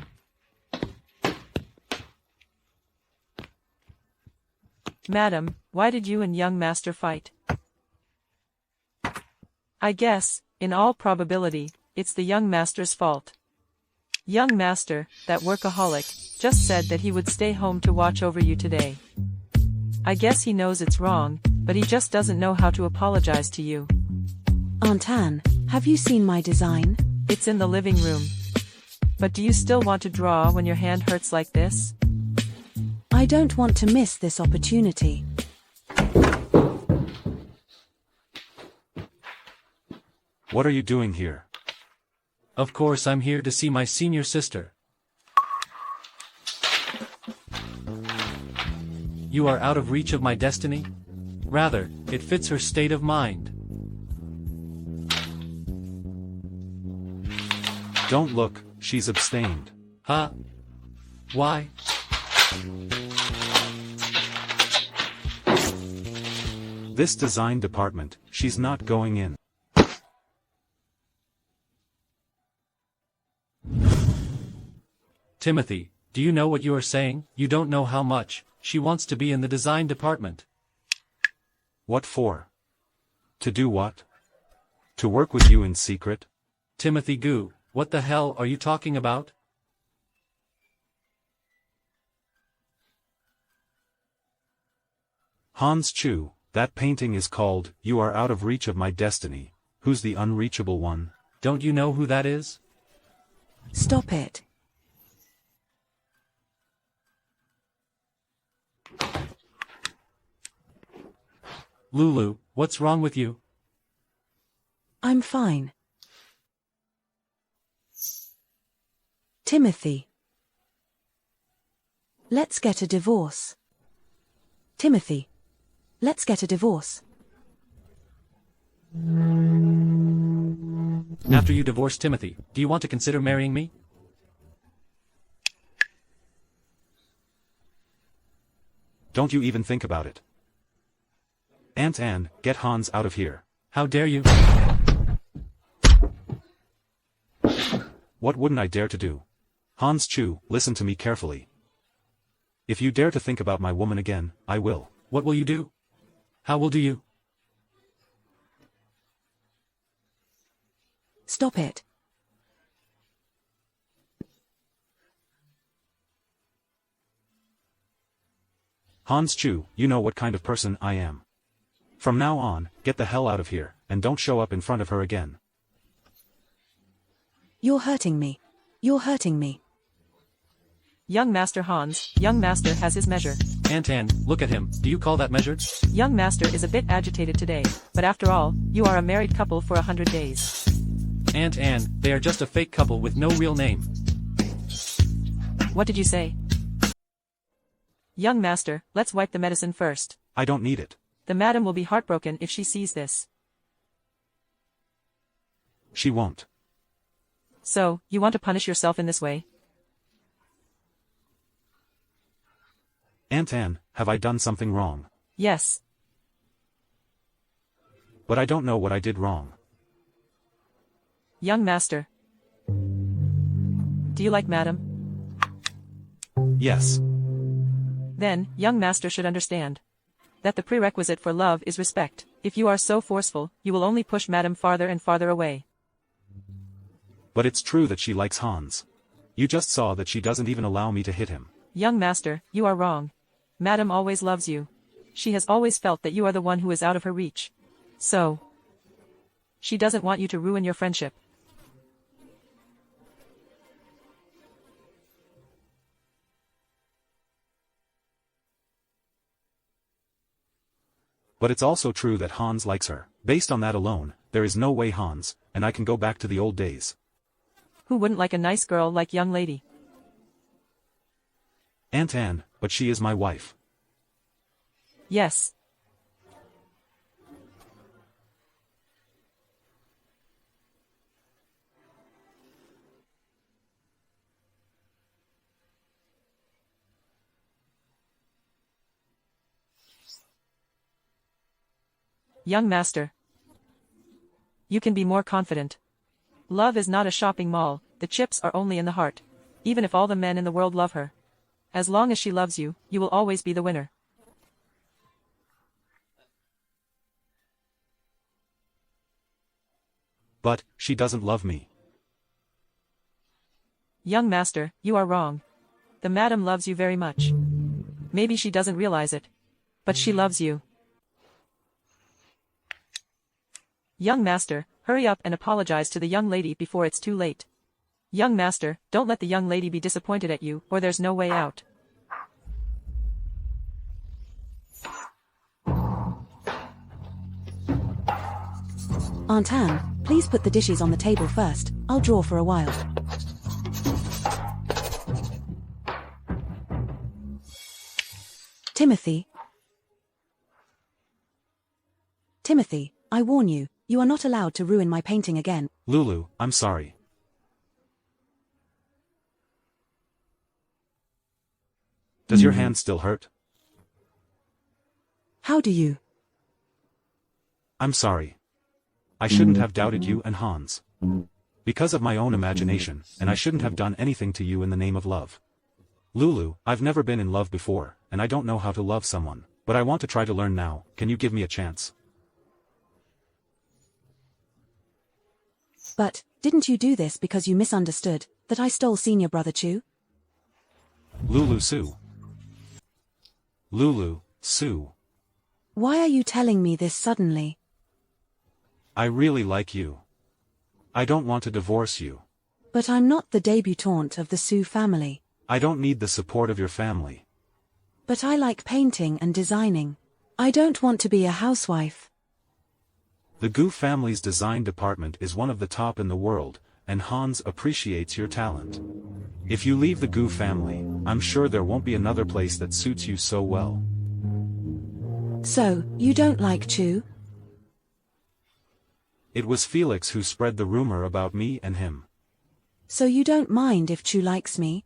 C: Madam, why did you and young master fight? I guess, in all probability, it's the young master's fault. Young master, that workaholic, just said that he would stay home to watch over you today. I guess he knows it's wrong, But he just doesn't know how to apologize to you.
F: Aunt Anne, have you seen my design?
C: It's in the living room. But do you still want to draw when your hand hurts like this?
F: I don't want to miss this opportunity.
B: What are you doing here?
A: Of course I'm here to see my senior sister. You are out of reach of my destiny? Rather, it fits her state of mind.
B: Don't look, she's abstained.
A: Huh? Why?
B: This design department, she's not going in.
A: Timothy, do you know what you are saying? You don't know how much she wants to be in the design department.
B: What for? To do what? To work with you in secret?
A: Timothy Gu, what the hell are you talking about?
B: Hans Chu, that painting is called, You Are Out of Reach of My Destiny. Who's the unreachable one?
A: Don't you know who that is?
F: Stop it.
A: Lulu, what's wrong with you?
F: I'm fine. Timothy. Let's get a divorce. Timothy. Let's get a divorce.
A: After you divorce Timothy, do you want to consider marrying me?
B: Don't you even think about it. Aunt Anne, get Hans out of here.
A: How dare you?
B: What wouldn't I dare to do? Hans Chu, listen to me carefully. If you dare to think about my woman again, I will.
A: What will you do? How will do you?
F: Stop it.
B: Hans Chu, you know what kind of person I am. From now on, get the hell out of here, and don't show up in front of her again.
F: You're hurting me. You're hurting me.
C: Young Master Hans, young Master has his measure.
A: Aunt Anne, look at him, do you call that measured?
C: Young Master is a bit agitated today, but after all, you are a married couple for 100 days.
A: Aunt Anne, they are just a fake couple with no real name.
C: What did you say? Young Master, let's wipe the medicine first.
B: I don't need it.
C: The madam will be heartbroken if she sees this.
B: She won't.
C: So, you want to punish yourself in this way?
B: Aunt Anne, have I done something wrong?
C: Yes.
B: But I don't know what I did wrong.
C: Young Master. Do you like madam?
B: Yes.
C: Then, young Master should understand that the prerequisite for love is respect. If you are so forceful, you will only push madam farther and farther away.
B: But it's true that she likes Hans. You just saw that she doesn't even allow me to hit him.
C: Young Master, you are wrong. Madam always loves you. She has always felt that you are the one who is out of her reach. So, she doesn't want you to ruin your friendship.
B: But it's also true that Hans likes her. Based on that alone, there is no way Hans, and I can go back to the old days.
C: Who wouldn't like a nice girl like young lady?
B: Aunt Anne, but she is my wife.
C: Yes. Young Master. You can be more confident. Love is not a shopping mall, the chips are only in the heart. Even if all the men in the world love her. As long as she loves you, you will always be the winner.
B: But, she doesn't love me.
C: Young Master, you are wrong. The madam loves you very much. Maybe she doesn't realize it. But she loves you. Young master, hurry up and apologize to the young lady before it's too late. Young master, don't let the young lady be disappointed at you, or there's no way out.
F: Aunt Anne, please put the dishes on the table first. I'll draw for a while. Timothy. Timothy, I warn you, you are not allowed to ruin my painting again.
B: Lulu, I'm sorry. Does your hand still hurt?
F: How do you?
B: I'm sorry. I shouldn't have doubted you and Hans. Because of my own imagination, and I shouldn't have done anything to you in the name of love. Lulu, I've never been in love before, and I don't know how to love someone, but I want to try to learn now. Can you give me a chance?
F: But, didn't you do this because you misunderstood that I stole senior brother Chu?
B: Lulu Sue. Lulu, Sue.
F: Why are you telling me this suddenly?
B: I really like you. I don't want to divorce you.
F: But I'm not the debutante of the Sue family.
B: I don't need the support of your family.
F: But I like painting and designing. I don't want to be a housewife.
B: The Gu family's design department is one of the top in the world, and Hans appreciates your talent. If you leave the Gu family, I'm sure there won't be another place that suits you so well.
F: So, you don't like Chu?
B: It was Felix who spread the rumor about me and him.
F: So you don't mind if Chu likes me?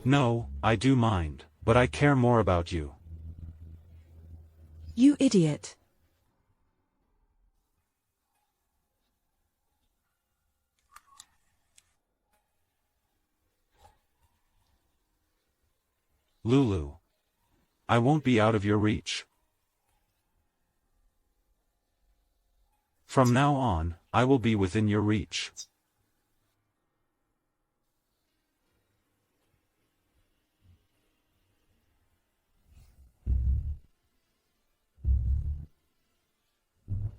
B: No, I do mind, but I care more about you.
F: You idiot.
B: Lulu. I won't be out of your reach. From now on, I will be within your reach.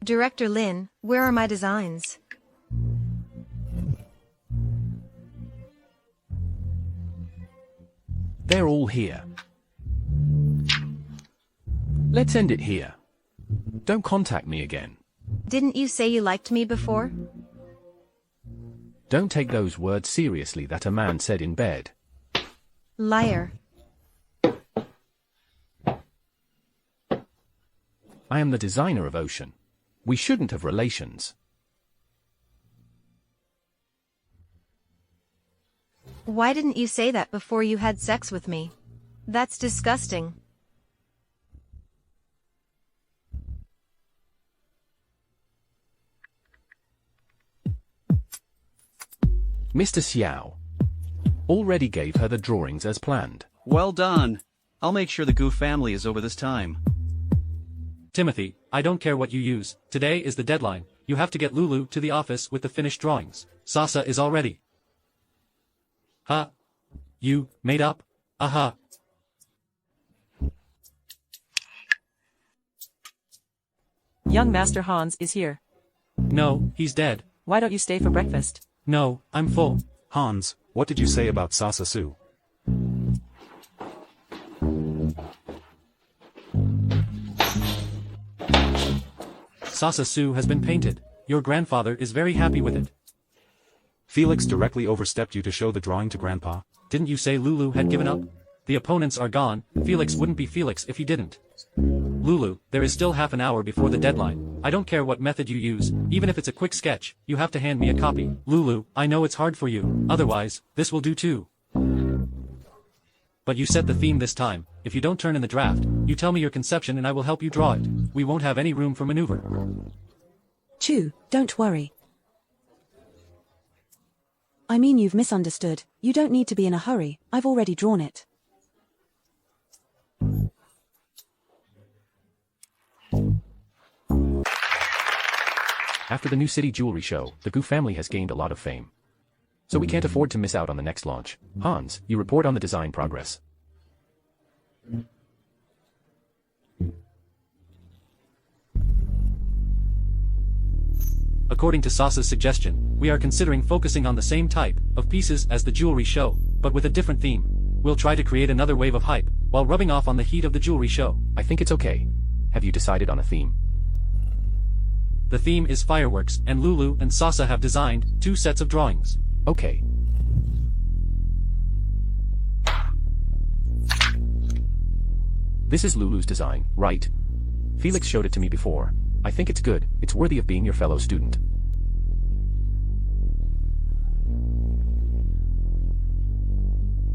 E: Director Lin, where are my designs?
D: They're all here. Let's end it here. Don't contact me again.
E: Didn't you say you liked me before?
D: Don't take those words seriously that a man said in bed.
E: Liar.
D: I am the designer of Ocean. We shouldn't have relations.
E: Why didn't you say that before you had sex with me? That's disgusting.
D: Mr. Xiao already gave her the drawings as planned.
H: Well done. I'll make sure the Gu family is over this time.
A: Timothy, I don't care what you use, today is the deadline, you have to get Lulu to the office with the finished drawings. Sasa is all ready. Huh? You made up? Aha.
C: Young Master Hans is here.
A: No, he's dead.
C: Why don't you stay for breakfast?
A: No, I'm full.
B: Hans, what did you say about Sasa Su?
A: Sasa Su has been painted. Your grandfather is very happy with it.
B: Felix directly overstepped you to show the drawing to Grandpa.
A: Didn't you say Lulu had given up? The opponents are gone, Felix wouldn't be Felix if he didn't. Lulu, there is still half an hour before the deadline. I don't care what method you use, even if it's a quick sketch, you have to hand me a copy. Lulu, I know it's hard for you, otherwise, this will do too. But you set the theme this time. If you don't turn in the draft, you tell me your conception and I will help you draw it. We won't have any room for maneuver.
F: Chu, don't worry. I mean, you've misunderstood. You don't need to be in a hurry. I've already drawn it.
D: After the new city jewelry show, the Gu family has gained a lot of fame. So we can't afford to miss out on the next launch. Hans, you report on the design progress.
A: according to Sasa's suggestion, we are considering focusing on the same type of pieces as the jewelry show, but with a different theme. We'll try to create another wave of hype, while rubbing off on the heat of the jewelry show.
D: I think it's okay. Have you decided on a theme?
A: The theme is fireworks, and Lulu and Sasa have designed 2 sets of drawings.
D: Okay. This is Lulu's design, right? Felix showed it to me before. I think it's good. It's worthy of being your fellow student.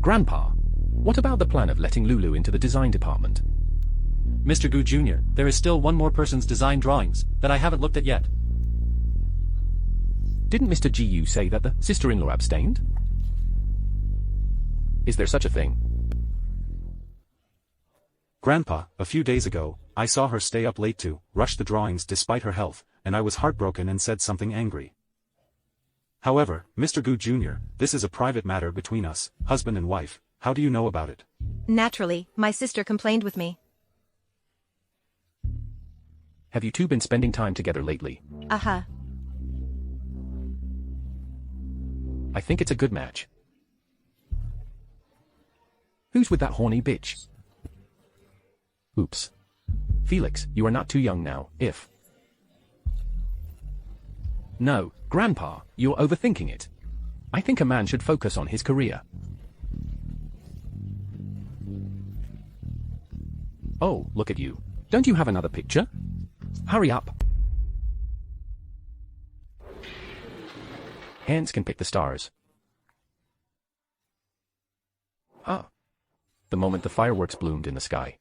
D: Grandpa, what about the plan of letting Lulu into the design department?
A: Mr. Gu Jr., there is still one more person's design drawings that I haven't looked at yet.
D: Didn't Mr. Gu say that the sister-in-law abstained? Is there such a thing?
B: Grandpa, a few days ago, I saw her stay up late to rush the drawings despite her health, and I was heartbroken and said something angry. However, Mr. Gu Jr., this is a private matter between us, husband and wife. How do you know about it?
E: Naturally, my sister complained with me.
D: Have you two been spending time together lately?
E: Uh-huh.
D: I think it's a good match. Who's with that horny bitch? Oops. Felix, you are not too young now, if... No, Grandpa, you're overthinking it. I think a man should focus on his career. Oh, look at you. Don't you have another picture? Hurry up. Hands can pick the stars. Ah. The moment the fireworks bloomed in the sky.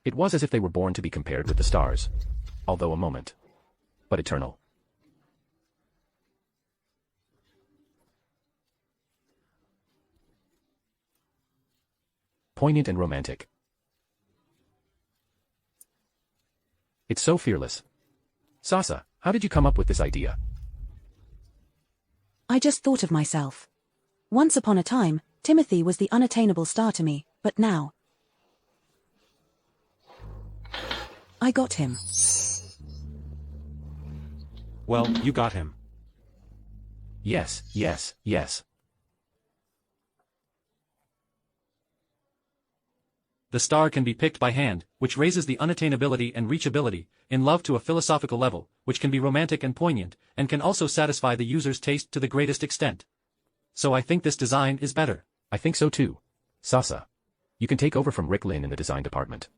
D: It was as if they were born to be compared with the stars. Although a moment. But eternal. Poignant and romantic. It's so fearless. Sasa, how did you come up with this idea?
F: I just thought of myself. Once upon a time, Timothy was the unattainable star to me, but now... I got him.
B: Well, you got him.
D: Yes, yes, yes.
A: The star can be picked by hand, which raises the unattainability and reachability, in love to a philosophical level, which can be romantic and poignant, and can also satisfy the user's taste to the greatest extent. So I think this design is better.
D: I think so too. Sasa, you can take over from Rick Lin in the design department.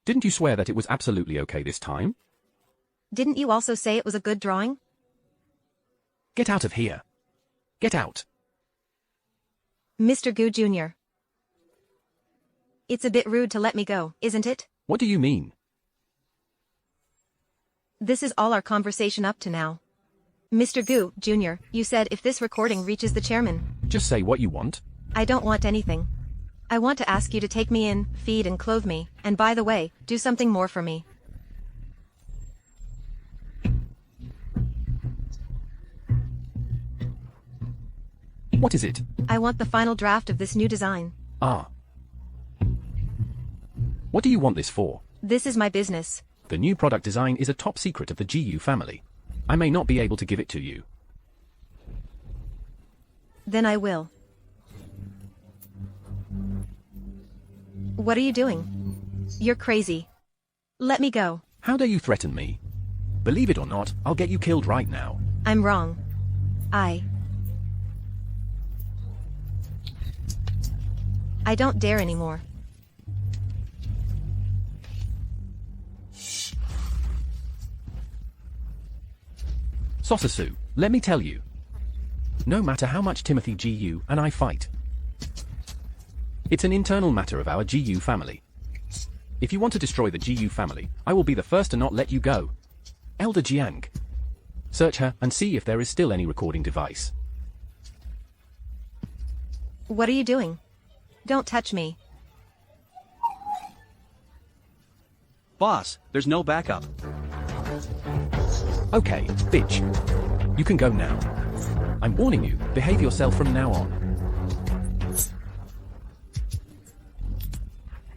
D: Didn't you swear that it was absolutely okay this time?
E: Didn't you also say it was a good drawing?
D: Get out of here. Get out.
E: Mr. Gu Jr. It's a bit rude to let me go, isn't it?
D: What do you mean?
E: This is all our conversation up to now. Mr. Gu Jr., you said if this recording reaches the chairman.
D: Just say what you want.
E: I don't want anything. I want to ask you to take me in, feed and clothe me, and by the way, do something more for me.
D: What is it?
E: I want the final draft of this new design.
D: Ah. What do you want this for?
E: This is my business.
D: The new product design is a top secret of the GU family. I may not be able to give it to you.
E: Then I will. What are you doing? You're crazy. Let me go.
D: How dare you threaten me? Believe it or not, I'll get you killed right now.
E: I'm wrong. I don't dare anymore.
D: Sosasu, let me tell you. No matter how much Timothy GU and I fight, it's an internal matter of our GU family. If you want to destroy the GU family, I will be the first to not let you go. Elder Jiang. Search her and see if there is still any recording device.
E: What are you doing? Don't touch me.
H: Boss, there's no backup.
D: Okay, bitch. You can go now. I'm warning you, behave yourself from now on.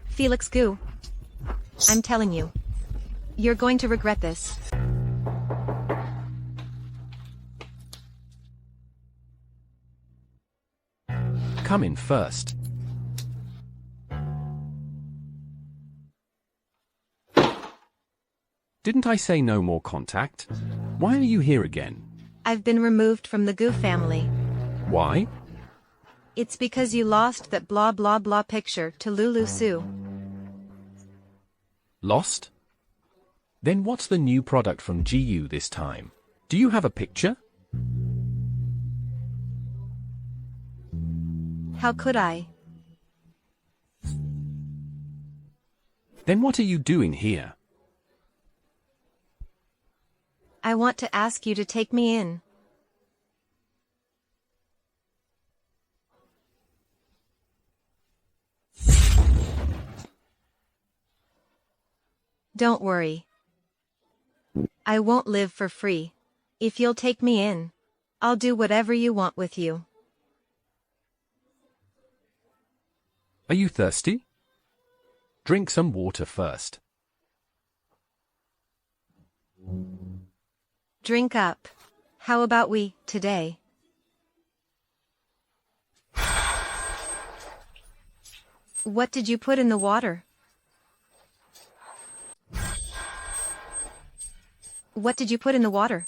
E: Felix Gu. I'm telling you. You're going to regret this.
D: Come in first. Didn't I say no more contact? Why are you here again?
E: I've been removed from the Gu family.
D: Why?
E: It's because you lost that blah blah blah picture to Lulu Su.
D: Lost? Then what's the new product from GU this time? Do you have a picture?
E: How could I?
D: Then what are you doing here?
E: I want to ask you to take me in. Don't worry. I won't live for free. If you'll take me in, I'll do whatever you want with you.
D: Are you thirsty? Drink some water first.
E: Drink up. How about we, today? What did you put in the water? What did you put in the water?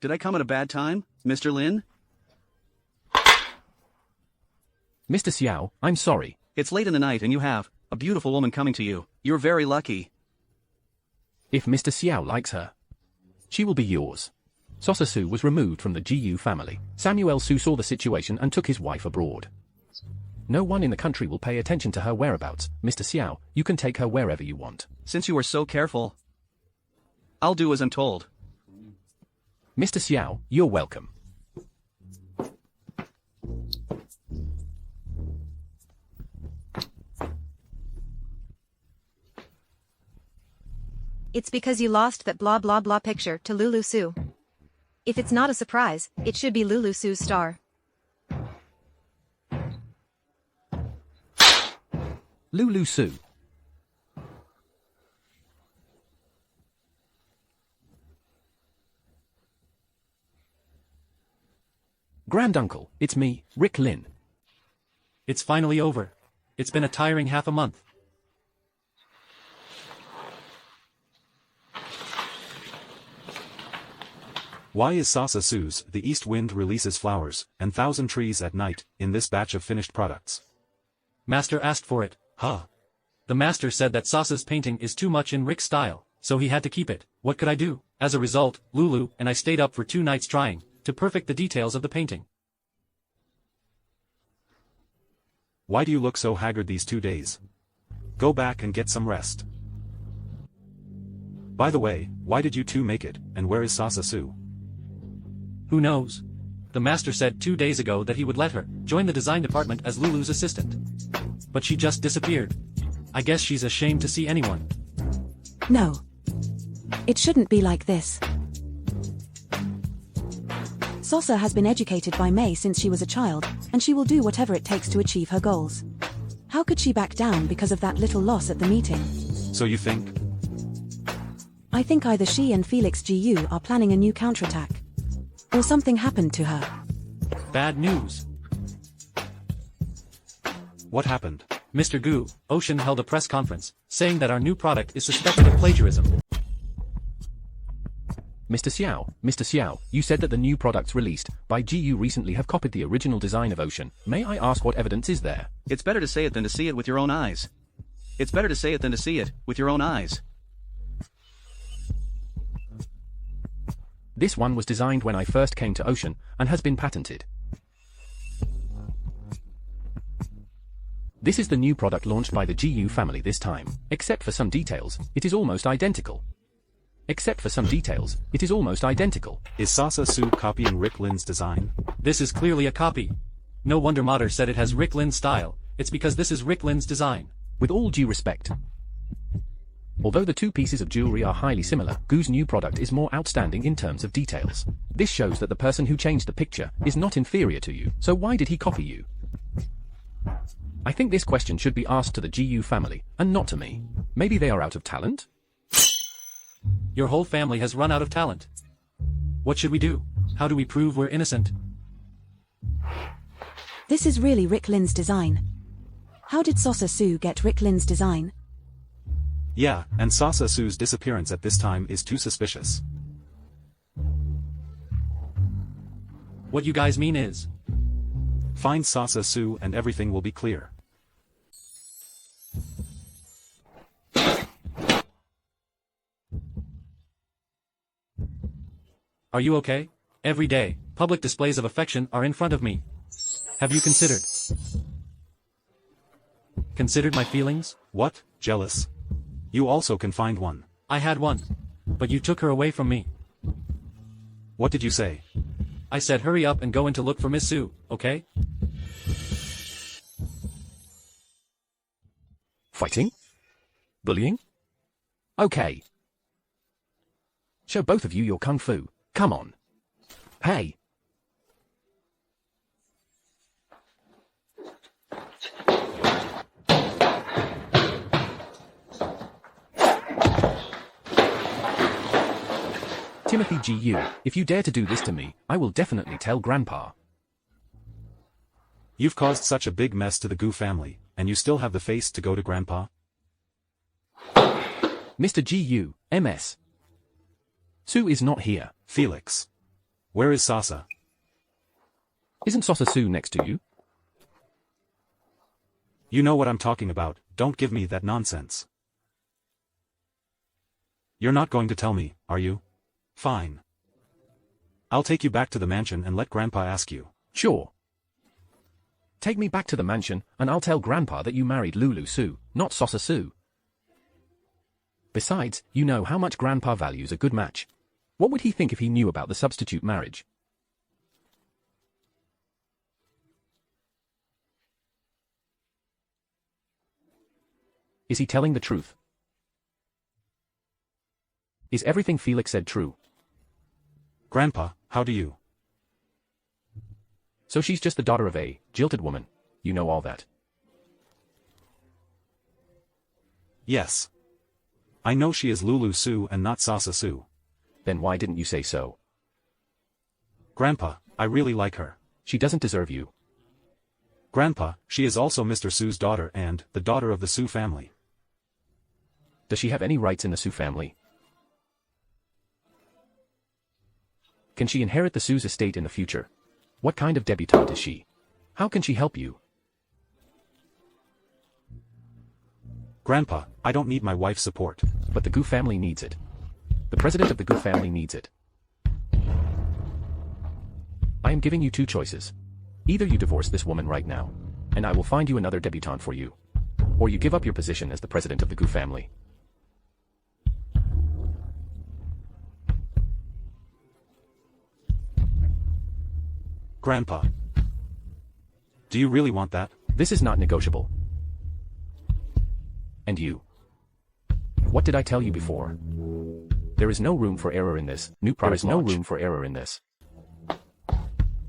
H: Did I come at a bad time, Mr. Lin?
D: Mr. Xiao, I'm sorry.
H: It's late in the night and you have a beautiful woman coming to you. You're very lucky.
D: If Mr. Xiao likes her, she will be yours. Sosa Su was removed from the GU family. Samuel Su saw the situation and took his wife abroad. No one in the country will pay attention to her whereabouts. Mr. Xiao, you can take her wherever you want.
H: Since you are so careful, I'll do as I'm told.
D: Mr. Xiao, you're welcome.
E: It's because you lost that blah blah blah picture to Lulu Su. If it's not a surprise, it should be Lulu Su's star.
D: Lulu Su. Granduncle, it's me, Rick Lin.
A: It's finally over. It's been a tiring half a month.
B: Why is Sosa Su's The East Wind releases flowers and 1,000 trees at night in this batch of finished products?
A: Master asked for it.
B: Huh.
A: The master said that Sasa's painting is too much in Rick's style, so he had to keep it. What could I do? As a result, Lulu and I stayed up for 2 nights trying to perfect the details of the painting.
B: Why do you look so haggard these 2 days? Go back and get some rest. By the way, why did you two make it, and where is Sosa Su?
A: Who knows? The master said 2 days ago that he would let her join the design department as Lulu's assistant. But she just disappeared. I guess she's ashamed to see anyone.
F: No. It shouldn't be like this. Sosa has been educated by Mei since she was a child, and she will do whatever it takes to achieve her goals. How could she back down because of that little loss at the meeting?
B: So you think?
F: I think either she and Felix Gu are planning a new counterattack. Or something happened to her.
A: Bad news.
B: What happened?
A: Mr. Gu, Ocean held a press conference, saying that our new product is suspected of plagiarism.
D: Mr. Xiao, you said that the new products released by GU recently have copied the original design of Ocean. May I ask what evidence is there?
H: It's better to say it than to see it with your own eyes. It's better to say it than to see it with your own eyes.
D: This one was designed when I first came to Ocean, and has been patented. This is the new product launched by the GU family this time. Except for some details, it is almost identical. Except for some details, it is almost identical.
B: Is Sosa Su copying Rick Lin's design?
A: This is clearly a copy. No wonder Mater said it has Rick Lin's style, it's because this is Rick Lin's design.
D: With all due respect. Although the two pieces of jewelry are highly similar, Gu's new product is more outstanding in terms of details. This shows that the person who changed the picture is not inferior to you, so why did he copy you? I think this question should be asked to the GU family, and not to me. Maybe they are out of talent?
A: Your whole family has run out of talent. What should we do? How do we prove we're innocent?
F: This is really Rick Lin's design. How did Sosa Su get Rick Lin's design?
B: Yeah, and Sosa Su's disappearance at this time is too suspicious.
A: What you guys mean is...
B: Find Sosa Su and everything will be clear.
A: Are you okay? Every day, public displays of affection are in front of me. Have you considered my feelings?
B: What? Jealous? You also can find one.
A: I had one. But you took her away from me.
B: What did you say?
A: I said hurry up and go in to look for Miss Su, okay?
D: Fighting? Bullying? Okay. Show both of you your kung fu. Come on. Hey. Timothy GU, if you dare to do this to me, I will definitely tell Grandpa.
B: You've caused such a big mess to the Gu family, and you still have the face to go to Grandpa?
D: Mr. GU, MS. Su is not here.
B: Felix. Where is Sasa?
D: Isn't Sosa Su next to you?
B: You know what I'm talking about, don't give me that nonsense. You're not going to tell me, are you? Fine. I'll take you back to the mansion and let Grandpa ask you.
D: Sure. Take me back to the mansion, and I'll tell Grandpa that you married Lulu Su, not Sosa Su. Besides, you know how much Grandpa values a good match. What would he think if he knew about the substitute marriage? Is he telling the truth? Is everything Felix said true?
B: Grandpa, how do you?
D: So she's just the daughter of a jilted woman. You know all that.
B: Yes. I know she is Lulu Su and not Sasa Su.
D: Then why didn't you say so?
B: Grandpa, I really like her.
D: She doesn't deserve you.
B: Grandpa, she is also Mr. Su's daughter and the daughter of the Su family.
D: Does she have any rights in the Su family? Can she inherit the Su's estate in the future? What kind of debutante is she? How can she help you?
B: Grandpa, I don't need my wife's support.
D: But the Gu family needs it. The president of the Gu family needs it. I am giving you two choices. Either you divorce this woman right now, and I will find you another debutante for you. Or you give up your position as the president of the Gu family.
B: Grandpa. Do you really want that?
D: This is not negotiable. And you? What did I tell you before? There is no room for error in this. There is no room for error in this.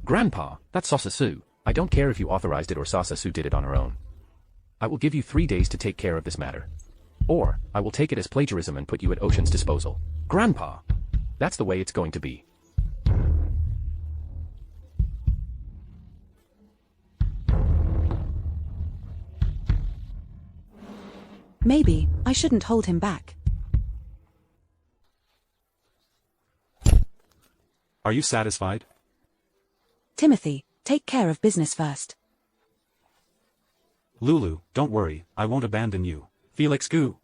D: Grandpa, that's Sosa Su. I don't care if you authorized it or Sosa Su did it on her own. I will give you 3 days to take care of this matter. Or, I will take it as plagiarism and put you at Ocean's disposal. Grandpa! That's the way it's going to be.
F: Maybe, I shouldn't hold him back.
B: Are you satisfied?
F: Timothy, take care of business first.
B: Lulu, don't worry, I won't abandon you.
A: Felix Gu.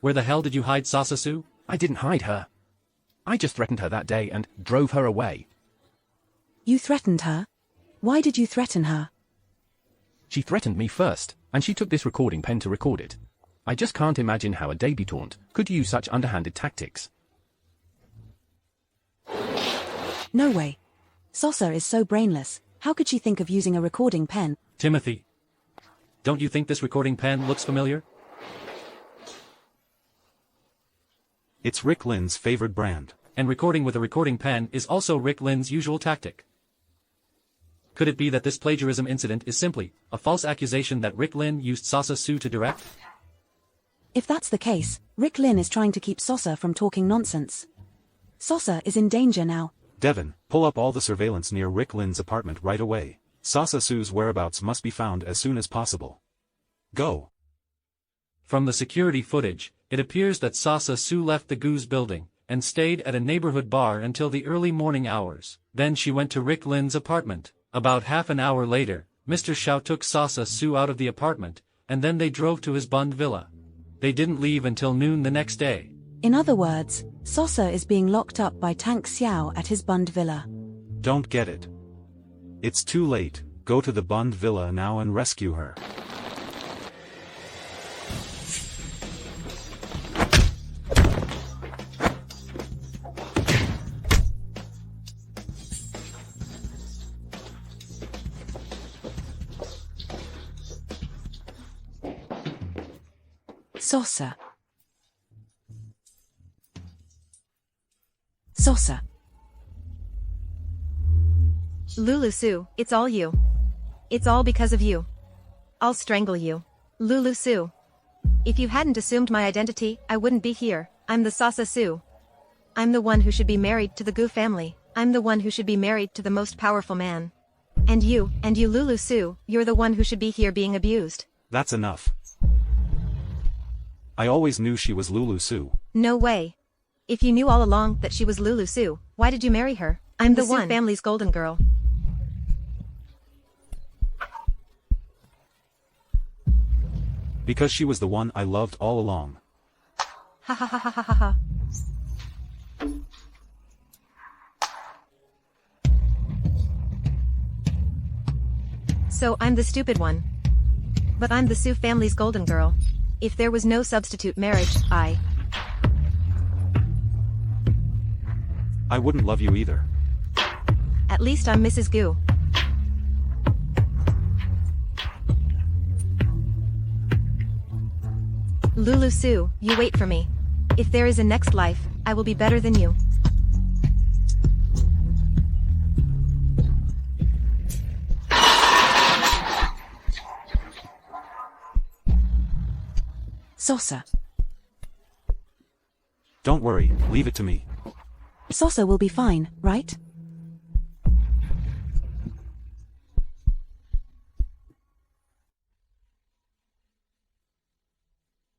A: Where the hell did you hide Sasa Su?
D: I didn't hide her. I just threatened her that day and drove her away.
F: You threatened her? Why did you threaten her?
D: She threatened me first, and she took this recording pen to record it. I just can't imagine how a debutante could use such underhanded tactics.
F: No way. Sosa is so brainless. How could she think of using a recording pen?
A: Timothy. Don't you think this recording pen looks familiar?
B: It's Rick Lin's favorite brand.
A: And recording with a recording pen is also Rick Lin's usual tactic. Could it be that this plagiarism incident is simply a false accusation that Rick Lin used Sasa Su to direct?
F: If that's the case, Rick Lin is trying to keep Sasa from talking nonsense. Sasa is in danger now.
B: Devin, pull up all the surveillance near Rick Lin's apartment right away. Sasa Su's whereabouts must be found as soon as possible. Go.
A: From the security footage, it appears that Sasa Su left the Goose building and stayed at a neighborhood bar until the early morning hours. Then she went to Rick Lin's apartment. About half an hour later, Mr. Xiao took Sasa Su out of the apartment, and then they drove to his Bund villa. They didn't leave until noon the next day.
F: In other words, Sasa is being locked up by Tang Xiao at his Bund villa.
B: Don't get it. It's too late. Go to the Bund villa now and rescue her.
F: Sasa. Sasa.
E: Lulu Su, it's all you. It's all because of you. I'll strangle you. Lulu Su. If you hadn't assumed my identity, I wouldn't be here. I'm the Sasa Su. I'm the one who should be married to the Gu family. I'm the one who should be married to the most powerful man. And you Lulu Su, you're the one who should be here being abused.
B: That's enough. I always knew she was Lulu Su.
E: No way. If you knew all along that she was Lulu Su, why did you marry her? I'm the Su family's golden girl.
B: Because she was the one I loved all along.
E: Ha ha ha ha ha ha ha. So I'm the stupid one. But I'm the Su family's golden girl. If there was no substitute marriage, I
B: wouldn't love you either.
E: At least I'm Mrs. Gu. Lulu Su, you wait for me. If there is a next life, I will be better than you.
F: Sasa.
B: Don't worry, leave it to me.
F: Sasa will be fine, right?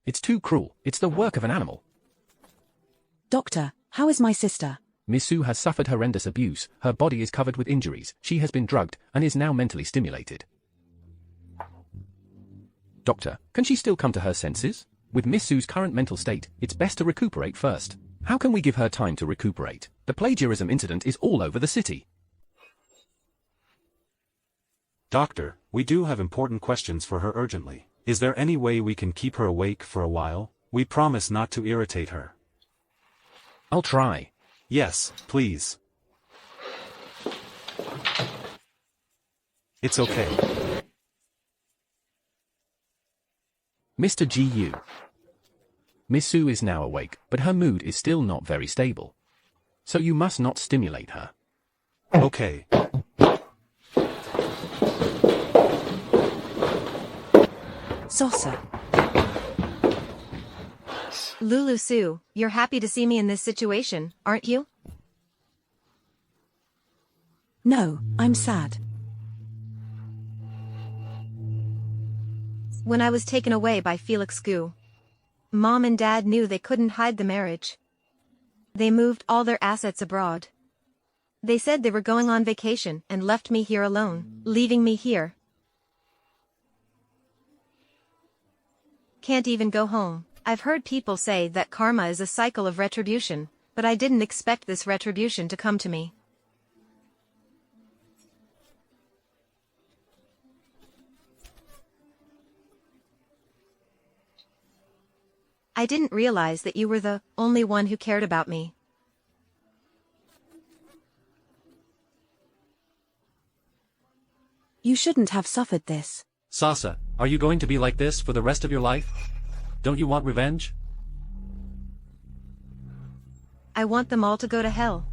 D: It's too cruel. It's the work of an animal.
F: Doctor, how is my sister?
D: Miss Su has suffered horrendous abuse. Her body is covered with injuries. She has been drugged and is now mentally stimulated. Doctor, can she still come to her senses? With Miss Su's current mental state, it's best to recuperate first. How can we give her time to recuperate? The plagiarism incident is all over the city.
B: Doctor, we do have important questions for her urgently. Is there any way we can keep her awake for a while? We promise not to irritate her.
D: I'll try.
B: Yes, please. It's okay.
D: Mr. Gu. Miss Su is now awake, but her mood is still not very stable. So you must not stimulate her.
B: Okay.
F: Sasa.
E: Lulu Su, you're happy to see me in this situation, aren't you?
F: No, I'm sad.
E: When I was taken away by Felix Gu, Mom and Dad knew they couldn't hide the marriage. They moved all their assets abroad. They said they were going on vacation and left me here alone, leaving me here. Can't even go home. I've heard people say that karma is a cycle of retribution, but I didn't expect this retribution to come to me. I didn't realize that you were the only one who cared about me.
F: You shouldn't have suffered this.
A: Sasa, are you going to be like this for the rest of your life? Don't you want revenge?
E: I want them all to go to hell.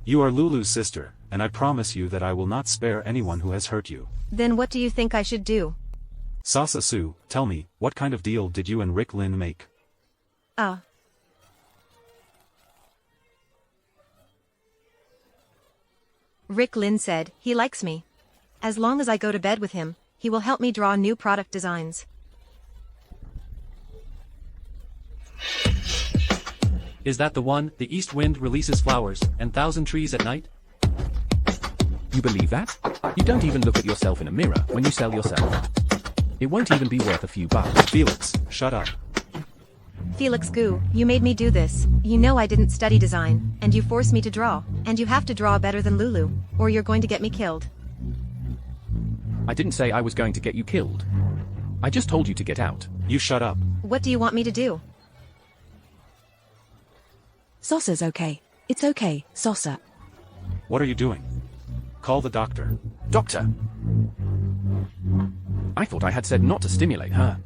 B: You are Lulu's sister, and I promise you that I will not spare anyone who has hurt you.
E: Then what do you think I should do?
B: Sasa Su, tell me, what kind of deal did you and Rick Lin make?
E: Rick Lin said he likes me. As long as I go to bed with him, he will help me draw new product designs.
A: Is that the one, the east wind releases flowers, and thousand trees at night?
D: You believe that? You don't even look at yourself in a mirror when you sell yourself. It won't even be worth a few bucks.
B: Felix, shut up.
E: Felix Gu, you made me do this. You know I didn't study design, and you forced me to draw. And you have to draw better than Lulu, or you're going to get me killed.
D: I didn't say I was going to get you killed. I just told you to get out.
B: You shut up.
E: What do you want me to do?
F: Sasa's okay. It's okay, Sasa.
B: What are you doing? Call the doctor.
D: Doctor! I thought I had said not to stimulate her.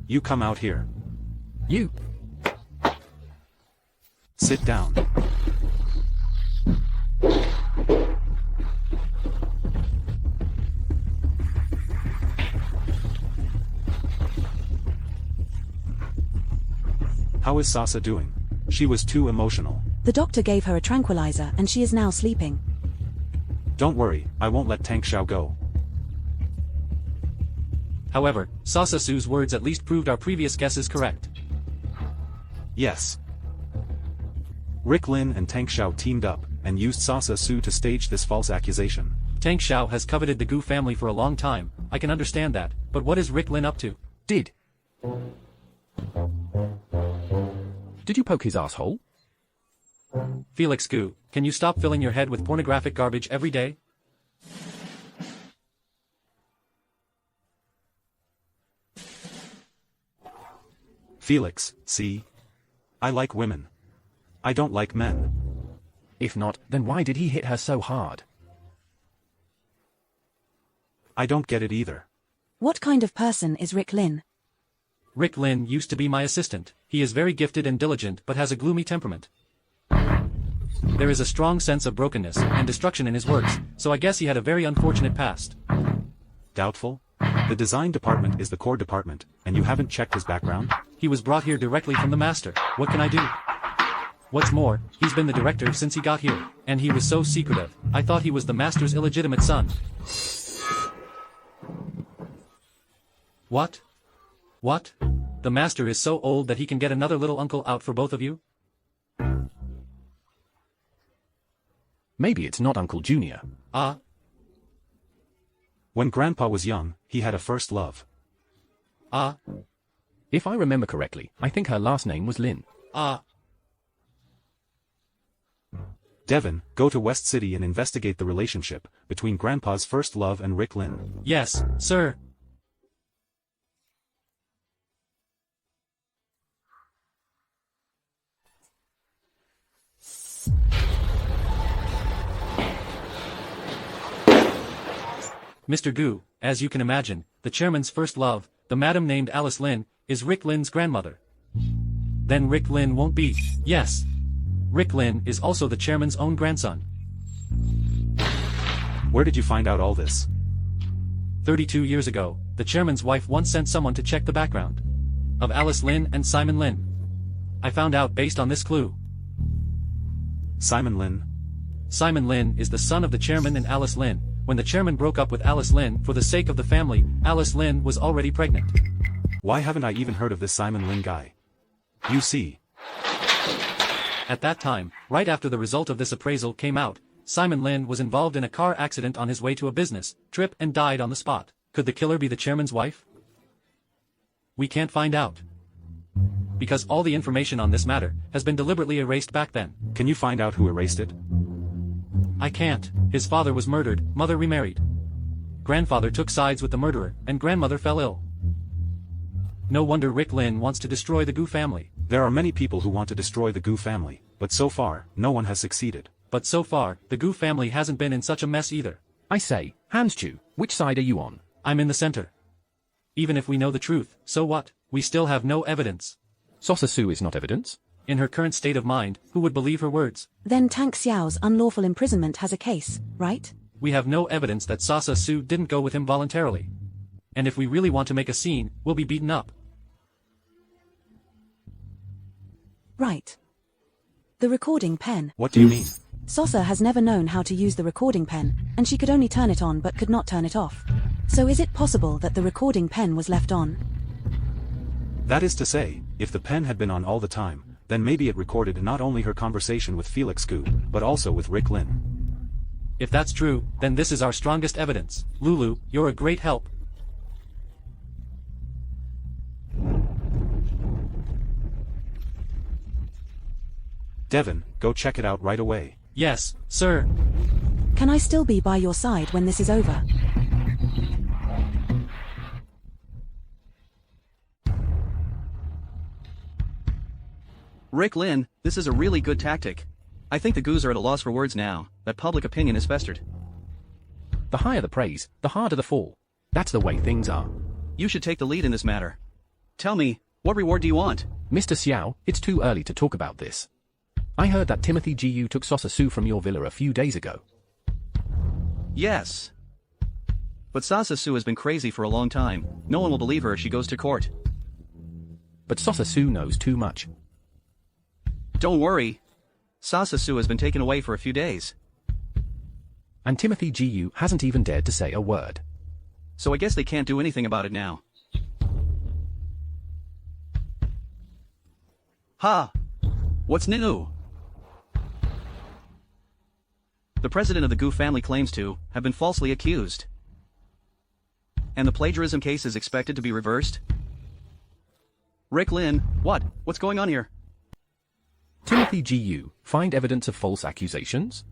B: You come out here.
D: You!
B: Sit down. How is Sasa doing? She was too emotional.
F: The doctor gave her a tranquilizer and she is now sleeping.
B: Don't worry, I won't let Tank Xiao go.
A: However, Sasa Su's words at least proved our previous guesses correct.
B: Yes. Rick Lin and Tank Xiao teamed up, and used Sasa Su to stage this false accusation.
A: Tank Xiao has coveted the Gu family for a long time, I can understand that, but what is Rick Lin up to?
D: Did you poke his asshole?
A: Felix Gu, can you stop filling your head with pornographic garbage every day?
B: Felix, see? I like women. I don't like men.
D: If not, then why did he hit her so hard?
B: I don't get it either.
F: What kind of person is Rick Lin?
A: Rick Lin used to be my assistant. He is very gifted and diligent but has a gloomy temperament. There is a strong sense of brokenness and destruction in his works, so I guess he had a very unfortunate past.
B: Doubtful? The design department is the core department, and you haven't checked his background?
A: He was brought here directly from the master. What can I do? What's more, he's been the director since he got here, and he was so secretive. I thought he was the master's illegitimate son. What? What? The master is so old that he can get another little uncle out for both of you?
D: Maybe it's not Uncle Junior.
B: When Grandpa was young, he had a first love.
D: If I remember correctly, I think her last name was Lin.
B: Devin, go to West City and investigate the relationship between Grandpa's first love and Rick Lin.
A: Yes, sir. Mr. Gu, as you can imagine, the chairman's first love, the madam named Alice Lin, is Rick Lin's grandmother. Then Rick Lin won't be. Yes. Rick Lin is also the chairman's own grandson.
B: Where did you find out all this?
A: 32 years ago, the chairman's wife once sent someone to check the background of Alice Lin and Simon Lin. I found out based on this clue.
B: Simon Lin?
A: Simon Lin is the son of the chairman and Alice Lin. When the chairman broke up with Alice Lin for the sake of the family, Alice Lin was already pregnant.
B: Why haven't I even heard of this Simon Lin guy? You see.
A: At that time, right after the result of this appraisal came out, Simon Lin was involved in a car accident on his way to a business trip and died on the spot. Could the killer be the chairman's wife? We can't find out. Because all the information on this matter has been deliberately erased back then.
B: Can you find out who erased it?
A: I can't. His father was murdered, mother remarried. Grandfather took sides with the murderer, and grandmother fell ill. No wonder Rick Lin wants to destroy the Gu family.
B: There are many people who want to destroy the Gu family, but so far, no one has succeeded.
A: But so far, the Gu family hasn't been in such a mess either.
D: I say, Hanchu, which side are you on?
A: I'm in the center. Even if we know the truth, so what? We still have no evidence.
D: Sosa Su is not evidence?
A: In her current state of mind, who would believe her words?
F: Then Tang Xiao's unlawful imprisonment has a case, right?
A: We have no evidence that Sosa Su didn't go with him voluntarily. And if we really want to make a scene, we'll be beaten up.
F: Right. The recording pen.
B: What do you mean?
F: Sosa has never known how to use the recording pen, and she could only turn it on but could not turn it off. So is it possible that the recording pen was left on?
B: That is to say, if the pen had been on all the time, then maybe it recorded not only her conversation with Felix Gu, but also with Rick Lin.
A: If that's true, then this is our strongest evidence. Lulu, you're a great help.
B: Devin, go check it out right away.
A: Yes, sir.
F: Can I still be by your side when this is over?
H: Rick Lin, this is a really good tactic. I think the Gus are at a loss for words now, that public opinion is festered.
D: The higher the praise, the harder the fall. That's the way things are.
H: You should take the lead in this matter. Tell me, what reward do you want?
D: Mr. Xiao, it's too early to talk about this. I heard that Timothy Gu took Sosa Su from your villa a few days ago.
H: Yes. But Sosa Su has been crazy for a long time. No one will believe her if she goes to court.
D: But Sosa Su knows too much.
H: Don't worry. Sosa Su has been taken away for a few days.
D: And Timothy Gu hasn't even dared to say a word.
H: So I guess they can't do anything about it now. Ha! What's new? The president of the Gu family claims to have been falsely accused. And the plagiarism case is expected to be reversed? Rick Lin, what? What's going on here?
D: Timothy Gu, find evidence of false accusations?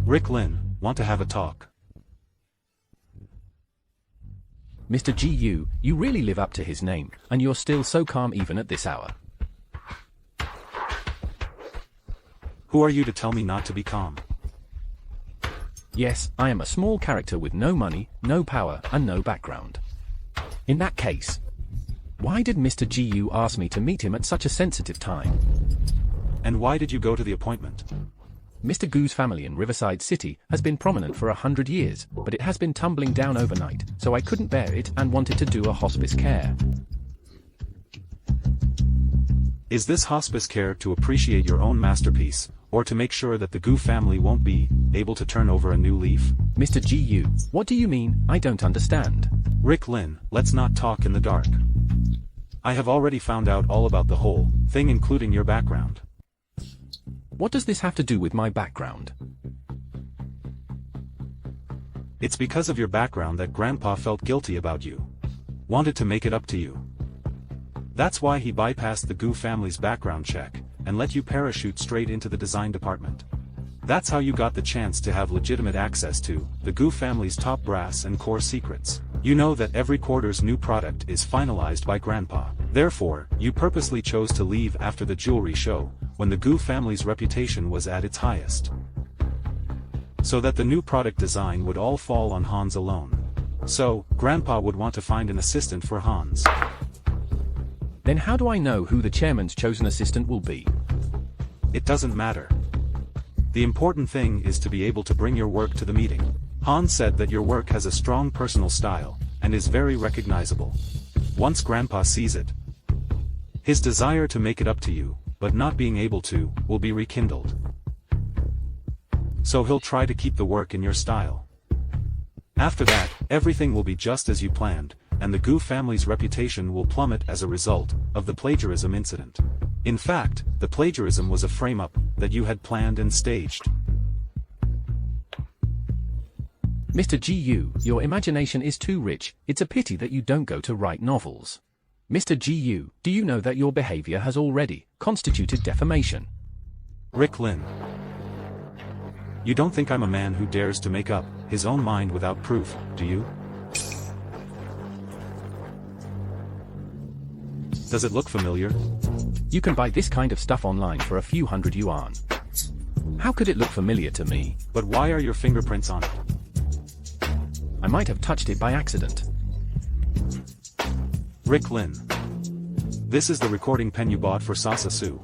B: Rick Lin, want to have a talk.
D: Mr. Gu, you really live up to his name, and you're still so calm even at this hour.
B: Who are you to tell me not to be calm?
D: Yes, I am a small character with no money, no power, and no background. In that case, why did Mr. Gu ask me to meet him at such a sensitive time?
B: And why did you go to the appointment?
D: Mr. Gu's family in Riverside City has been prominent for 100 years, but it has been tumbling down overnight, so I couldn't bear it and wanted to do a hospice care.
B: Is this hospice care to appreciate your own masterpiece, or to make sure that the Gu family won't be able to turn over a new leaf?
D: Mr. Gu, what do you mean? I don't understand.
B: Rick Lin, let's not talk in the dark. I have already found out all about the whole thing, including your background.
D: What does this have to do with my background?
B: It's because of your background that Grandpa felt guilty about you. Wanted to make it up to you. That's why he bypassed the Gu family's background check, and let you parachute straight into the design department. That's how you got the chance to have legitimate access to the Gu family's top brass and core secrets. You know that every quarter's new product is finalized by Grandpa. Therefore, you purposely chose to leave after the jewelry show, when the Gu family's reputation was at its highest. So that the new product design would all fall on Hans alone. So, Grandpa would want to find an assistant for Hans.
D: Then how do I know who the chairman's chosen assistant will be?
B: It doesn't matter. The important thing is to be able to bring your work to the meeting. Hans said that your work has a strong personal style, and is very recognizable. Once Grandpa sees it, his desire to make it up to you, but not being able to, will be rekindled. So he'll try to keep the work in your style. After that, everything will be just as you planned, and the Gu family's reputation will plummet as a result of the plagiarism incident. In fact, the plagiarism was a frame-up that you had planned and staged.
D: Mr. Gu, your imagination is too rich. It's a pity that you don't go to write novels. Mr. Gu, do you know that your behavior has already constituted defamation?
B: Rick Lin. You don't think I'm a man who dares to make up his own mind without proof, do you? Does it look familiar?
D: You can buy this kind of stuff online for a few hundred yuan. How could it look familiar to me?
B: But why are your fingerprints on it?
D: I might have touched it by accident.
B: Rick Lin. This is the recording pen you bought for Sasa Su.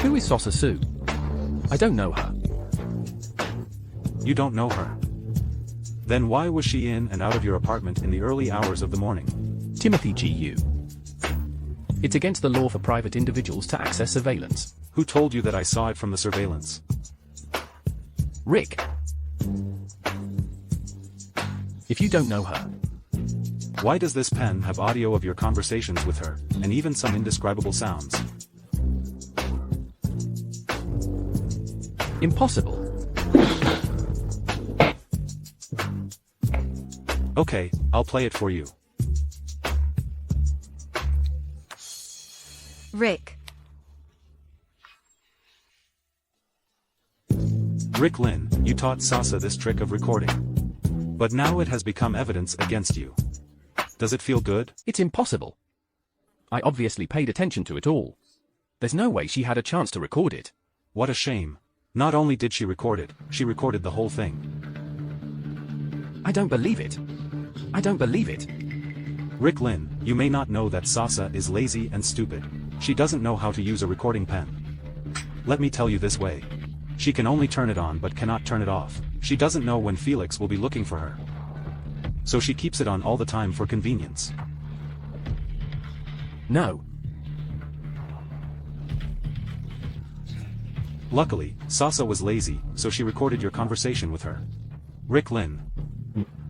D: Who is Sasa Su? I don't know her.
B: You don't know her. Then why was she in and out of your apartment in the early hours of the morning?
D: Timothy Gu. It's against the law for private individuals to access surveillance.
B: Who told you that I saw it from the surveillance?
D: Rick. If you don't know her.
B: Why does this pen have audio of your conversations with her, and even some indescribable sounds?
D: Impossible.
B: Okay, I'll play it for you.
E: Rick.
B: Rick Lin, you taught Sasa this trick of recording. But now it has become evidence against you. Does it feel good?
D: It's impossible. I obviously paid attention to it all. There's no way she had a chance to record it.
B: What a shame. Not only did she record it, she recorded the whole thing.
D: I don't believe it. I don't believe it.
B: Rick Lin, you may not know that Sasa is lazy and stupid. She doesn't know how to use a recording pen. Let me tell you this way. She can only turn it on but cannot turn it off. She doesn't know when Felix will be looking for her. So she keeps it on all the time for convenience.
D: No.
B: Luckily, Sasa was lazy, so she recorded your conversation with her. Rick Lin.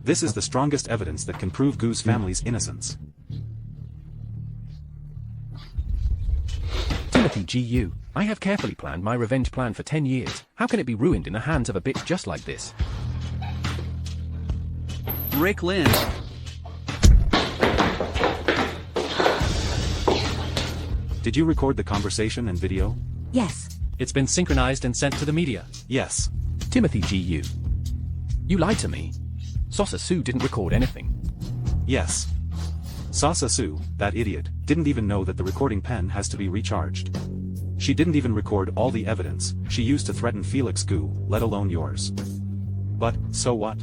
B: This is the strongest evidence that can prove Gu's family's innocence.
D: Timothy Gu, I have carefully planned my revenge plan for 10 years. How can it be ruined in the hands of a bitch just like this?
H: Rick Lin.
B: Did you record the conversation and video?
F: Yes.
A: It's been synchronized and sent to the media.
B: Yes.
D: Timothy Gu. You lied to me. Sasa Su didn't record anything.
B: Yes. Sasa Su, that idiot, didn't even know that the recording pen has to be recharged. She didn't even record all the evidence she used to threaten Felix Gu, let alone yours. But, so what?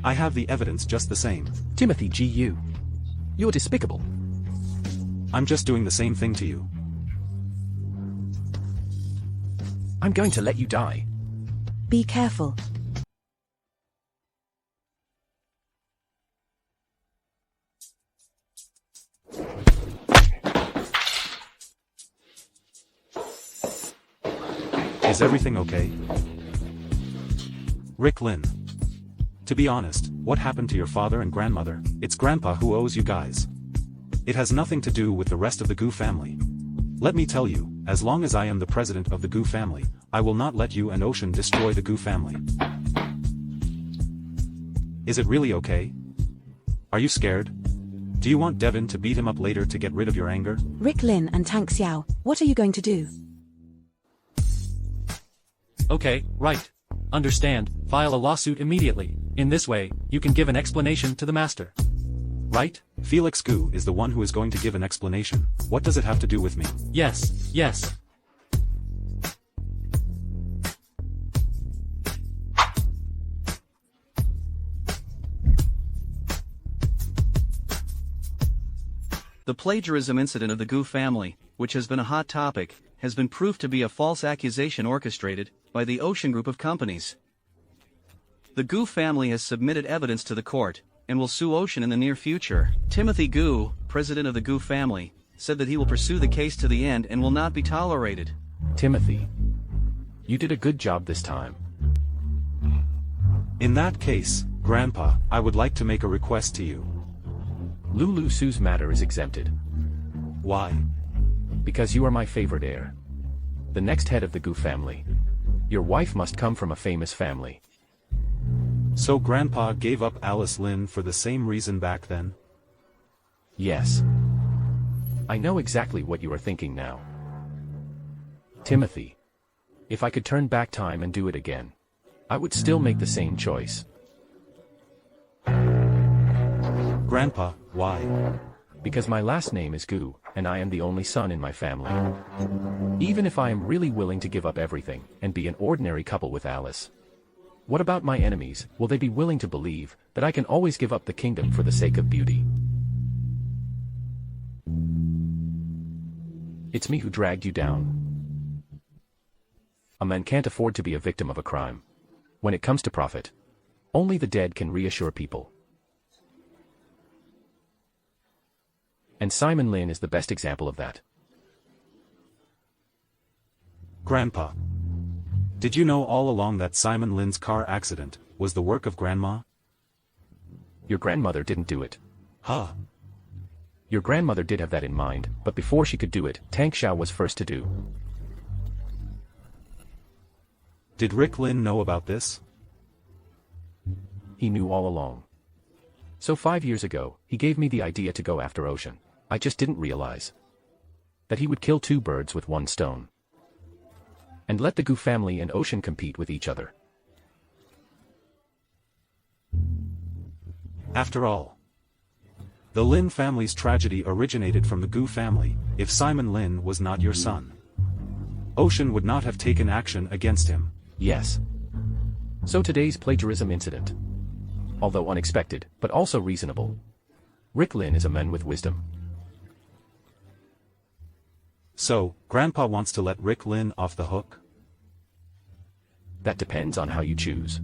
B: I have the evidence just the same.
D: Timothy Gu. You're despicable.
B: I'm just doing the same thing to you.
D: I'm going to let you die.
F: Be careful.
B: Is everything okay? Rick Lin. To be honest, what happened to your father and grandmother? It's Grandpa who owes you guys. It has nothing to do with the rest of the Gu family. Let me tell you, as long as I am the president of the Gu family, I will not let you and Ocean destroy the Gu family. Is it really okay? Are you scared? Do you want Devin to beat him up later to get rid of your anger?
F: Rick Lin and Tang Xiao, what are you going to do?
A: Okay, right. Understand, file a lawsuit immediately. In this way, you can give an explanation to the master. Right?
B: Felix Gu is the one who is going to give an explanation. What does it have to do with me?
A: Yes, yes.
H: The plagiarism incident of the Gu family, which has been a hot topic, has been proved to be a false accusation orchestrated by the Ocean Group of companies. The Gu family has submitted evidence to the court, and will sue Ocean in the near future. Timothy Gu, president of the Gu family, said that he will pursue the case to the end and will not be tolerated.
D: Timothy, you did a good job this time.
B: In that case, Grandpa, I would like to make a request to you.
D: Lulu Su's matter is exempted.
B: Why?
D: Because you are my favorite heir. The next head of the Gu family. Your wife must come from a famous family.
B: So Grandpa gave up Alice Lin for the same reason back then?
D: Yes. I know exactly what you are thinking now. Timothy, If I could turn back time and do it again, I would still make the same choice.
B: Grandpa, why?
D: Because my last name is Gu, and I am the only son in my family. Even if I am really willing to give up everything and be an ordinary couple with Alice, what about my enemies? Will they be willing to believe that I can always give up the kingdom for the sake of beauty? It's me who dragged you down. A man can't afford to be a victim of a crime. When it comes to profit, only the dead can reassure people. And Simon Lin is the best example of that.
B: Grandpa. Did you know all along that Simon Lin's car accident was the work of Grandma?
D: Your grandmother didn't do it.
B: Huh.
D: Your grandmother did have that in mind, but before she could do it, Tang Xiao was first to do.
B: Did Rick Lin know about this?
D: He knew all along. So 5 years ago, he gave me the idea to go after Ocean. I just didn't realize that he would kill two birds with one stone. And let the Gu family and Ocean compete with each other.
B: After all, the Lin family's tragedy originated from the Gu family. If Simon Lin was not your son, Ocean would not have taken action against him.
D: Yes. So today's plagiarism incident, although unexpected, but also reasonable, Rick Lin is a man with wisdom.
B: So, Grandpa wants to let Rick Lin off the hook?
D: That depends on how you choose.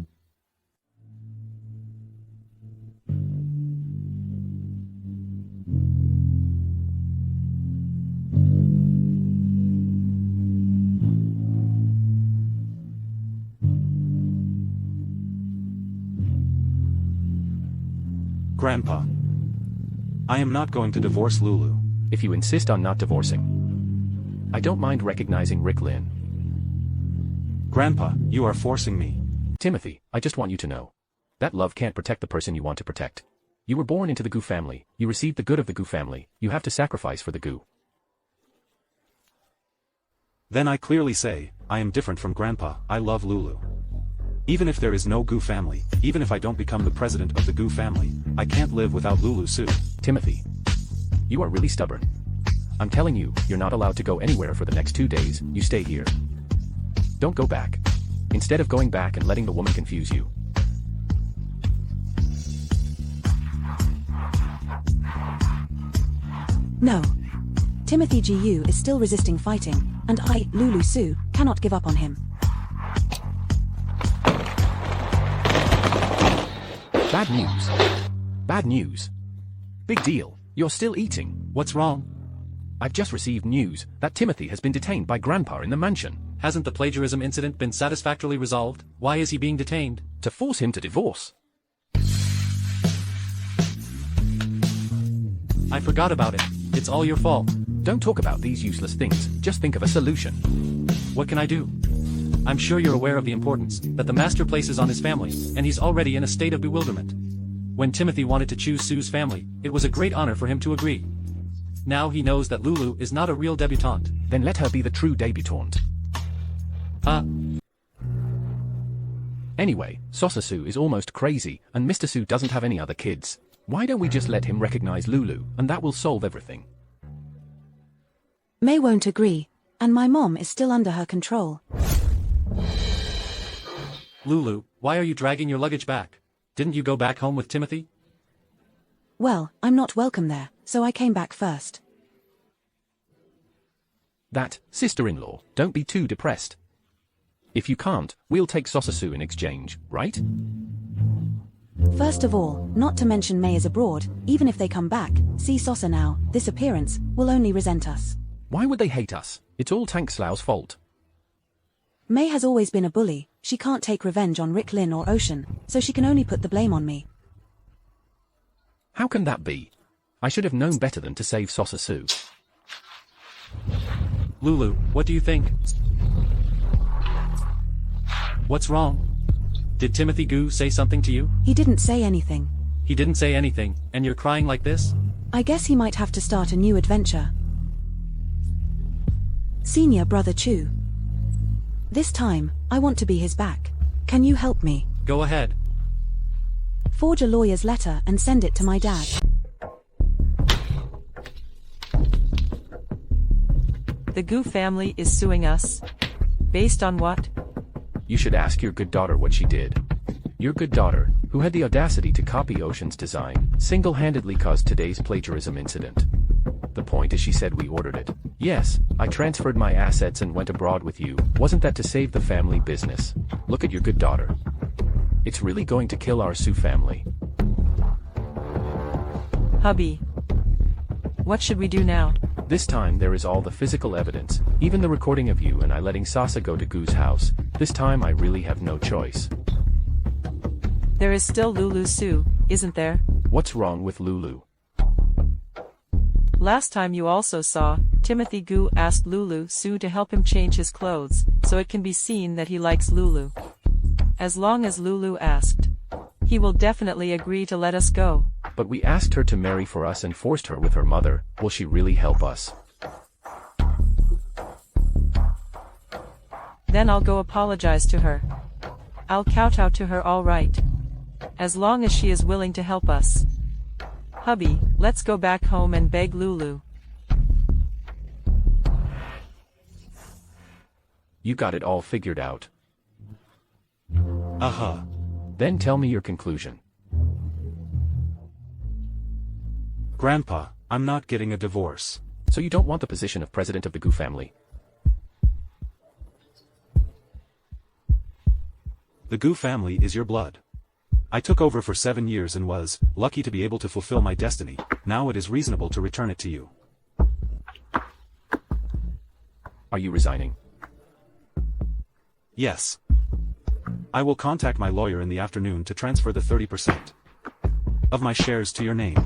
B: Grandpa. I am not going to divorce Lulu.
D: If you insist on not divorcing, I don't mind recognizing Rick Lin.
B: Grandpa, you are forcing me.
D: Timothy, I just want you to know that love can't protect the person you want to protect. You were born into the Gu family, you received the good of the Gu family, you have to sacrifice for the Gu.
B: Then I clearly say, I am different from Grandpa, I love Lulu. Even if there is no Gu family, even if I don't become the president of the Gu family, I can't live without Lulu Su.
D: Timothy, you are really stubborn. I'm telling you, you're not allowed to go anywhere for the next 2 days, you stay here. Don't go back. Instead of going back and letting the woman confuse you.
F: No. Timothy Gu is still resisting fighting, and I, Lulu Su, cannot give up on him.
D: Bad news. Bad news. Big deal. You're still eating.
A: What's wrong?
D: I've just received news that Timothy has been detained by Grandpa in the mansion.
A: Hasn't the plagiarism incident been satisfactorily resolved? Why is he being detained?
D: To force him to divorce.
A: I forgot about it. It's all your fault.
D: Don't talk about these useless things, just think of a solution.
A: What can I do? I'm sure you're aware of the importance that the master places on his family, and he's already in a state of bewilderment. When Timothy wanted to choose Sue's family, it was a great honor for him to agree. Now he knows that Lulu is not a real debutante.
D: Then let her be the true debutante. Anyway, Sosa Su is almost crazy, and Mr. Su doesn't have any other kids. Why don't we just let him recognize Lulu, and that will solve everything?
F: May won't agree, and my mom is still under her control.
A: Lulu, why are you dragging your luggage back? Didn't you go back home with Timothy?
F: Well, I'm not welcome there, so I came back first.
D: That, sister-in-law, don't be too depressed. If you can't, we'll take Sosa Su in exchange, right?
F: First of all, not to mention May is abroad, even if they come back, see Sosa now, this appearance, will only resent us.
D: Why would they hate us? It's all Tank Slau's fault.
F: May has always been a bully, she can't take revenge on Rick Lin or Ocean, so she can only put the blame on me.
D: How can that be? I should have known better than to save Sosa Su.
A: Lulu, what do you think? What's wrong? Did Timothy Gu say something to you?
F: He didn't say anything.
A: He didn't say anything, and you're crying like this?
F: I guess he might have to start a new adventure. Senior Brother Chu. This time, I want to be his back. Can you help me?
A: Go ahead.
F: Forge a lawyer's letter and send it to my dad.
C: The Gu family is suing us. Based on what?
D: You should ask your good daughter what she did. Your good daughter, who had the audacity to copy Ocean's design, single-handedly caused today's plagiarism incident. The point is she said we ordered it. Yes, I transferred my assets and went abroad with you. Wasn't that to save the family business? Look at your good daughter. It's really going to kill our Su family.
C: Hubby. What should we do now?
D: This time there is all the physical evidence, even the recording of you and I letting Sasa go to Gu's house. This time I really have no choice.
C: There is still Lulu Su, isn't there?
D: What's wrong with Lulu?
C: Last time you also saw, Timothy Gu asked Lulu Su to help him change his clothes, so it can be seen that he likes Lulu. As long as Lulu asked, he will definitely agree to let us go.
D: But we asked her to marry for us and forced her with her mother. Will she really help us?
C: Then I'll go apologize to her. I'll kowtow to her, all right. As long as she is willing to help us. Hubby, let's go back home and beg Lulu.
D: You got it all figured out.
B: Aha.
D: Then tell me your conclusion.
B: Grandpa, I'm not getting a divorce.
D: So you don't want the position of president of the Gu family?
B: The Gu family is your blood. I took over for 7 years and was lucky to be able to fulfill my destiny. Now it is reasonable to return it to you.
D: Are you resigning?
B: Yes. I will contact my lawyer in the afternoon to transfer the 30% of my shares to your name.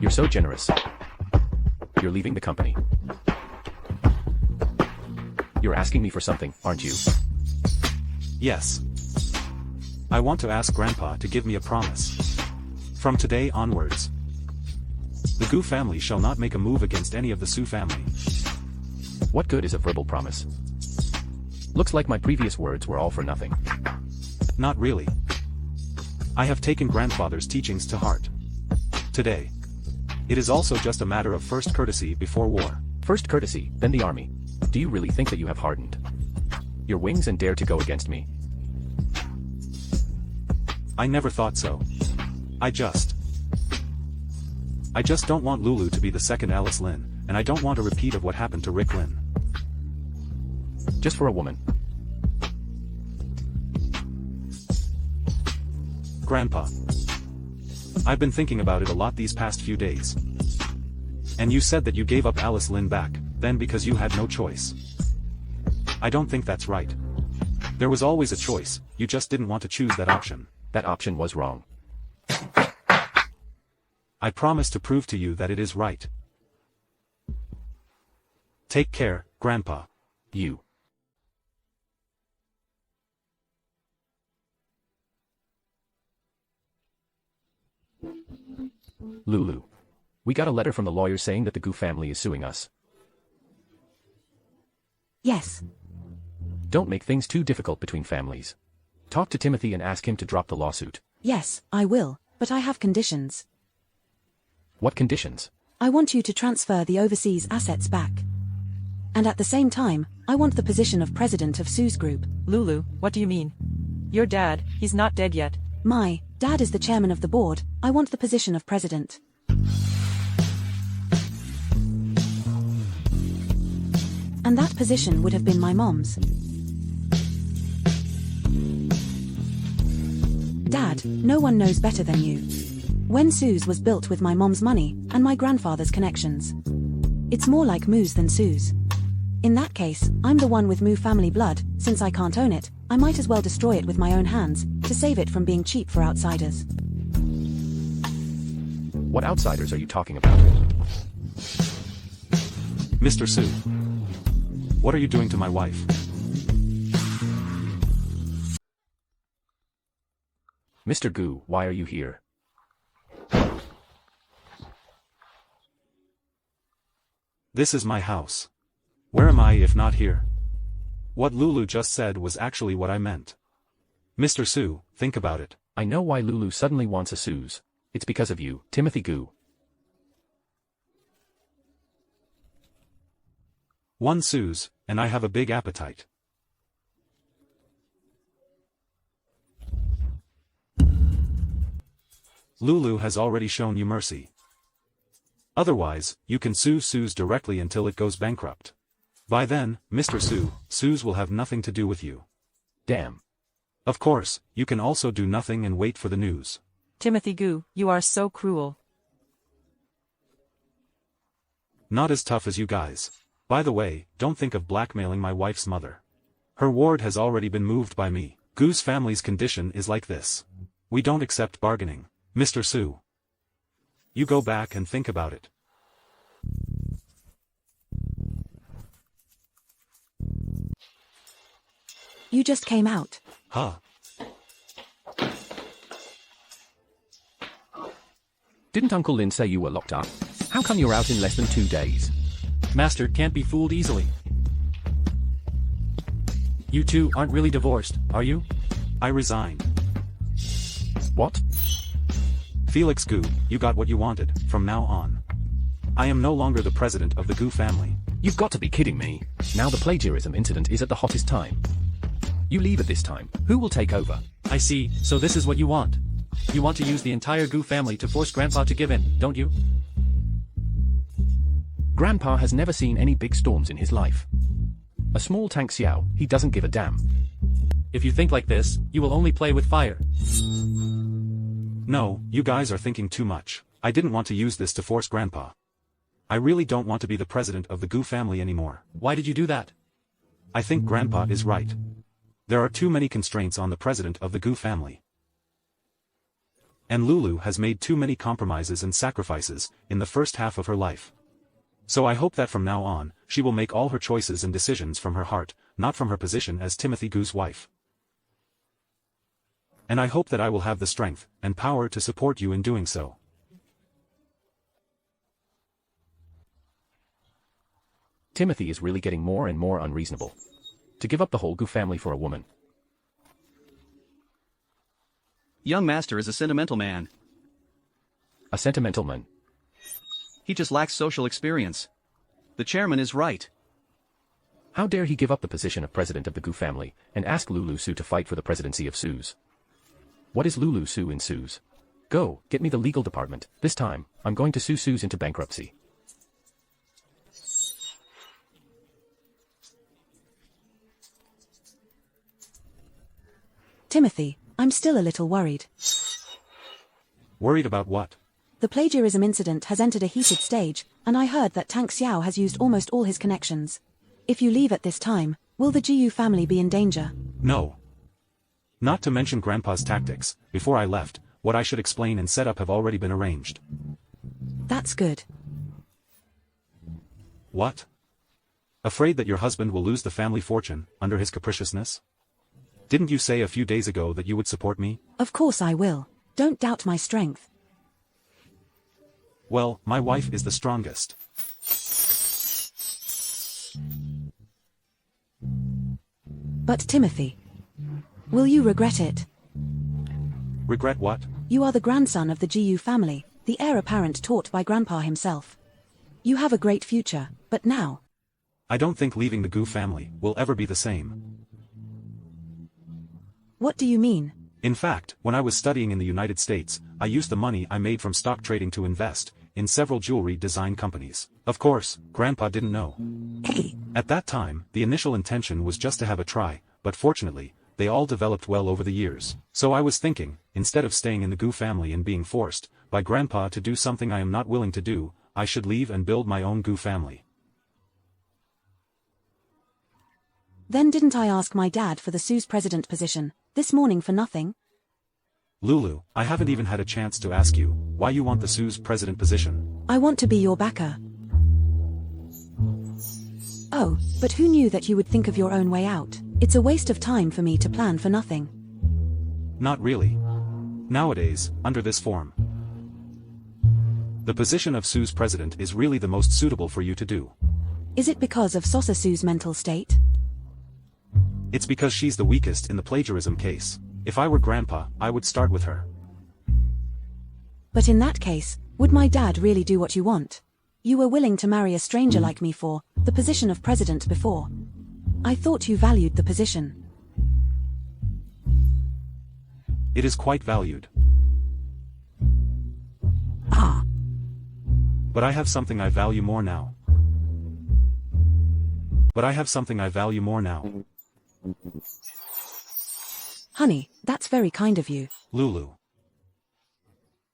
D: You're so generous. You're leaving the company. You're asking me for something, aren't you?
B: Yes. I want to ask Grandpa to give me a promise. From today onwards, the Gu family shall not make a move against any of the Su family.
D: What good is a verbal promise? Looks like my previous words were all for nothing.
B: Not really. I have taken grandfather's teachings to heart. Today, it is also just a matter of first courtesy before war.
D: First courtesy, then the army. Do you really think that you have hardened your wings and dare to go against me?
B: I never thought so. I just don't want Lulu to be the second Alice Lin, and I don't want a repeat of what happened to Rick Lin.
D: Just for a woman.
B: Grandpa. I've been thinking about it a lot these past few days. And you said that you gave up Alice Lin back, then because you had no choice. I don't think that's right. There was always a choice, you just didn't want to choose that option.
D: That option was wrong.
B: I promise to prove to you that it is right. Take care, Grandpa.
D: You. Lulu. We got a letter from the lawyer saying that the Gu family is suing us.
F: Yes.
D: Don't make things too difficult between families. Talk to Timothy and ask him to drop the lawsuit.
F: Yes, I will, but I have conditions.
D: What conditions?
F: I want you to transfer the overseas assets back. And at the same time, I want the position of president of Su's group.
C: Lulu, what do you mean? Your dad, he's not dead yet.
F: My dad is the chairman of the board. I want the position of president. And that position would have been my mom's. Dad, no one knows better than you. When Sue's was built with my mom's money and my grandfather's connections. It's more like Moo's than Sue's. In that case, I'm the one with Moo family blood. Since I can't own it, I might as well destroy it with my own hands, to save it from being cheap for outsiders.
D: What outsiders are you talking about?
B: Mr. Su. What are you doing to my wife?
D: Mr. Gu, why are you here?
B: This is my house. Where am I if not here? What Lulu just said was actually what I meant. Mr. Su, think about it.
D: I know why Lulu suddenly wants a Suze. It's because of you, Timothy Gu.
B: One Suze, and I have a big appetite. Lulu has already shown you mercy. Otherwise, you can sue Suze directly until it goes bankrupt. By then, Mr. Su, Suze will have nothing to do with you.
D: Damn.
B: Of course, you can also do nothing and wait for the news.
C: Timothy Gu, you are so cruel.
B: Not as tough as you guys. By the way, don't think of blackmailing my wife's mother. Her ward has already been moved by me. Gu's family's condition is like this. We don't accept bargaining. Mr. Su. You go back and think about it.
F: You just came out.
B: Huh.
D: Didn't Uncle Lin say you were locked up? How come you're out in less than 2 days?
A: Master can't be fooled easily. You two aren't really divorced, are you?
B: I resigned.
D: What?
B: Felix Gu, you got what you wanted, from now on. I am no longer the president of the Gu family.
D: You've got to be kidding me. Now the plagiarism incident is at the hottest time. You leave at this time, who will take over?
A: I see, so this is what you want. You want to use the entire Gu family to force Grandpa to give in, don't you?
D: Grandpa has never seen any big storms in his life. A small tank Xiao, he doesn't give a damn.
A: If you think like this, you will only play with fire.
B: No, you guys are thinking too much. I didn't want to use this to force Grandpa. I really don't want to be the president of the Gu family anymore.
A: Why did you do that?
B: I think Grandpa is right. There are too many constraints on the president of the Gu family. And Lulu has made too many compromises and sacrifices in the first half of her life. So I hope that from now on, she will make all her choices and decisions from her heart, not from her position as Timothy Gu's wife. And I hope that I will have the strength and power to support you in doing so.
D: Timothy is really getting more and more unreasonable. To give up the whole Gu family for a woman.
H: Young master is a sentimental man.
D: A sentimental man.
H: He just lacks social experience. The chairman is right.
D: How dare he give up the position of president of the Gu family, and ask Lulu Su to fight for the presidency of Suze? What is Lulu Su in Suze? Go, get me the legal department. This time, I'm going to sue Suze into bankruptcy.
F: Timothy, I'm still a little worried.
B: Worried about what?
F: The plagiarism incident has entered a heated stage, and I heard that Tang Xiao has used almost all his connections. If you leave at this time, will the Jiyu family be in danger?
B: No. Not to mention Grandpa's tactics. Before I left, what I should explain and set up have already been arranged.
F: That's good.
B: What? Afraid that your husband will lose the family fortune under his capriciousness? Didn't you say a few days ago that you would support me?
F: Of course I will. Don't doubt my strength.
B: Well, my wife is the strongest.
F: But Timothy, will you regret it?
B: Regret what?
F: You are the grandson of the Jiyu family, the heir apparent taught by Grandpa himself. You have a great future, but now...
B: I don't think leaving the Gu family will ever be the same.
F: What do you mean?
B: In fact, when I was studying in the United States, I used the money I made from stock trading to invest in several jewelry design companies. Of course, Grandpa didn't know. At that time, the initial intention was just to have a try, but fortunately, they all developed well over the years. So I was thinking, instead of staying in the Gu family and being forced by Grandpa to do something I am not willing to do, I should leave and build my own Gu family.
F: Then didn't I ask my dad for the Suze president position, this morning for nothing?
B: Lulu, I haven't even had a chance to ask you why you want the Suze president position.
F: I want to be your backer. Oh, but who knew that you would think of your own way out? It's a waste of time for me to plan for nothing.
B: Not really. Nowadays, under this form, the position of Suze president is really the most suitable for you to do.
F: Is it because of Sosa Su's mental state?
B: It's because she's the weakest in the plagiarism case. If I were Grandpa, I would start with her.
F: But in that case, would my dad really do what you want? You were willing to marry a stranger like me for the position of president before. I thought you valued the position.
B: It is quite valued.
F: Ah.
B: But I have something I value more now.
F: Honey, that's very kind of you.
B: Lulu.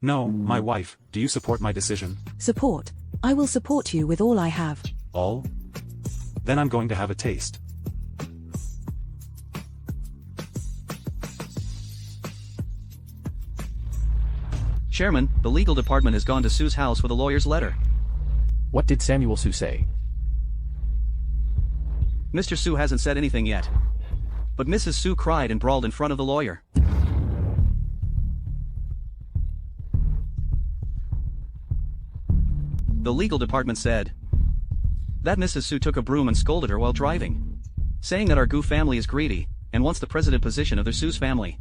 B: No, my wife, do you support my decision?
F: Support. I will support you with all I have.
B: All? Then I'm going to have a taste.
H: Chairman, the legal department has gone to Sue's house with a lawyer's letter.
D: What did Samuel Sue say?
H: Mr. Sue hasn't said anything yet. But Mrs. Sue cried and brawled in front of the lawyer. The legal department said that Mrs. Sue took a broom and scolded her while driving, saying that our Gu family is greedy and wants the president position of their Sue's family.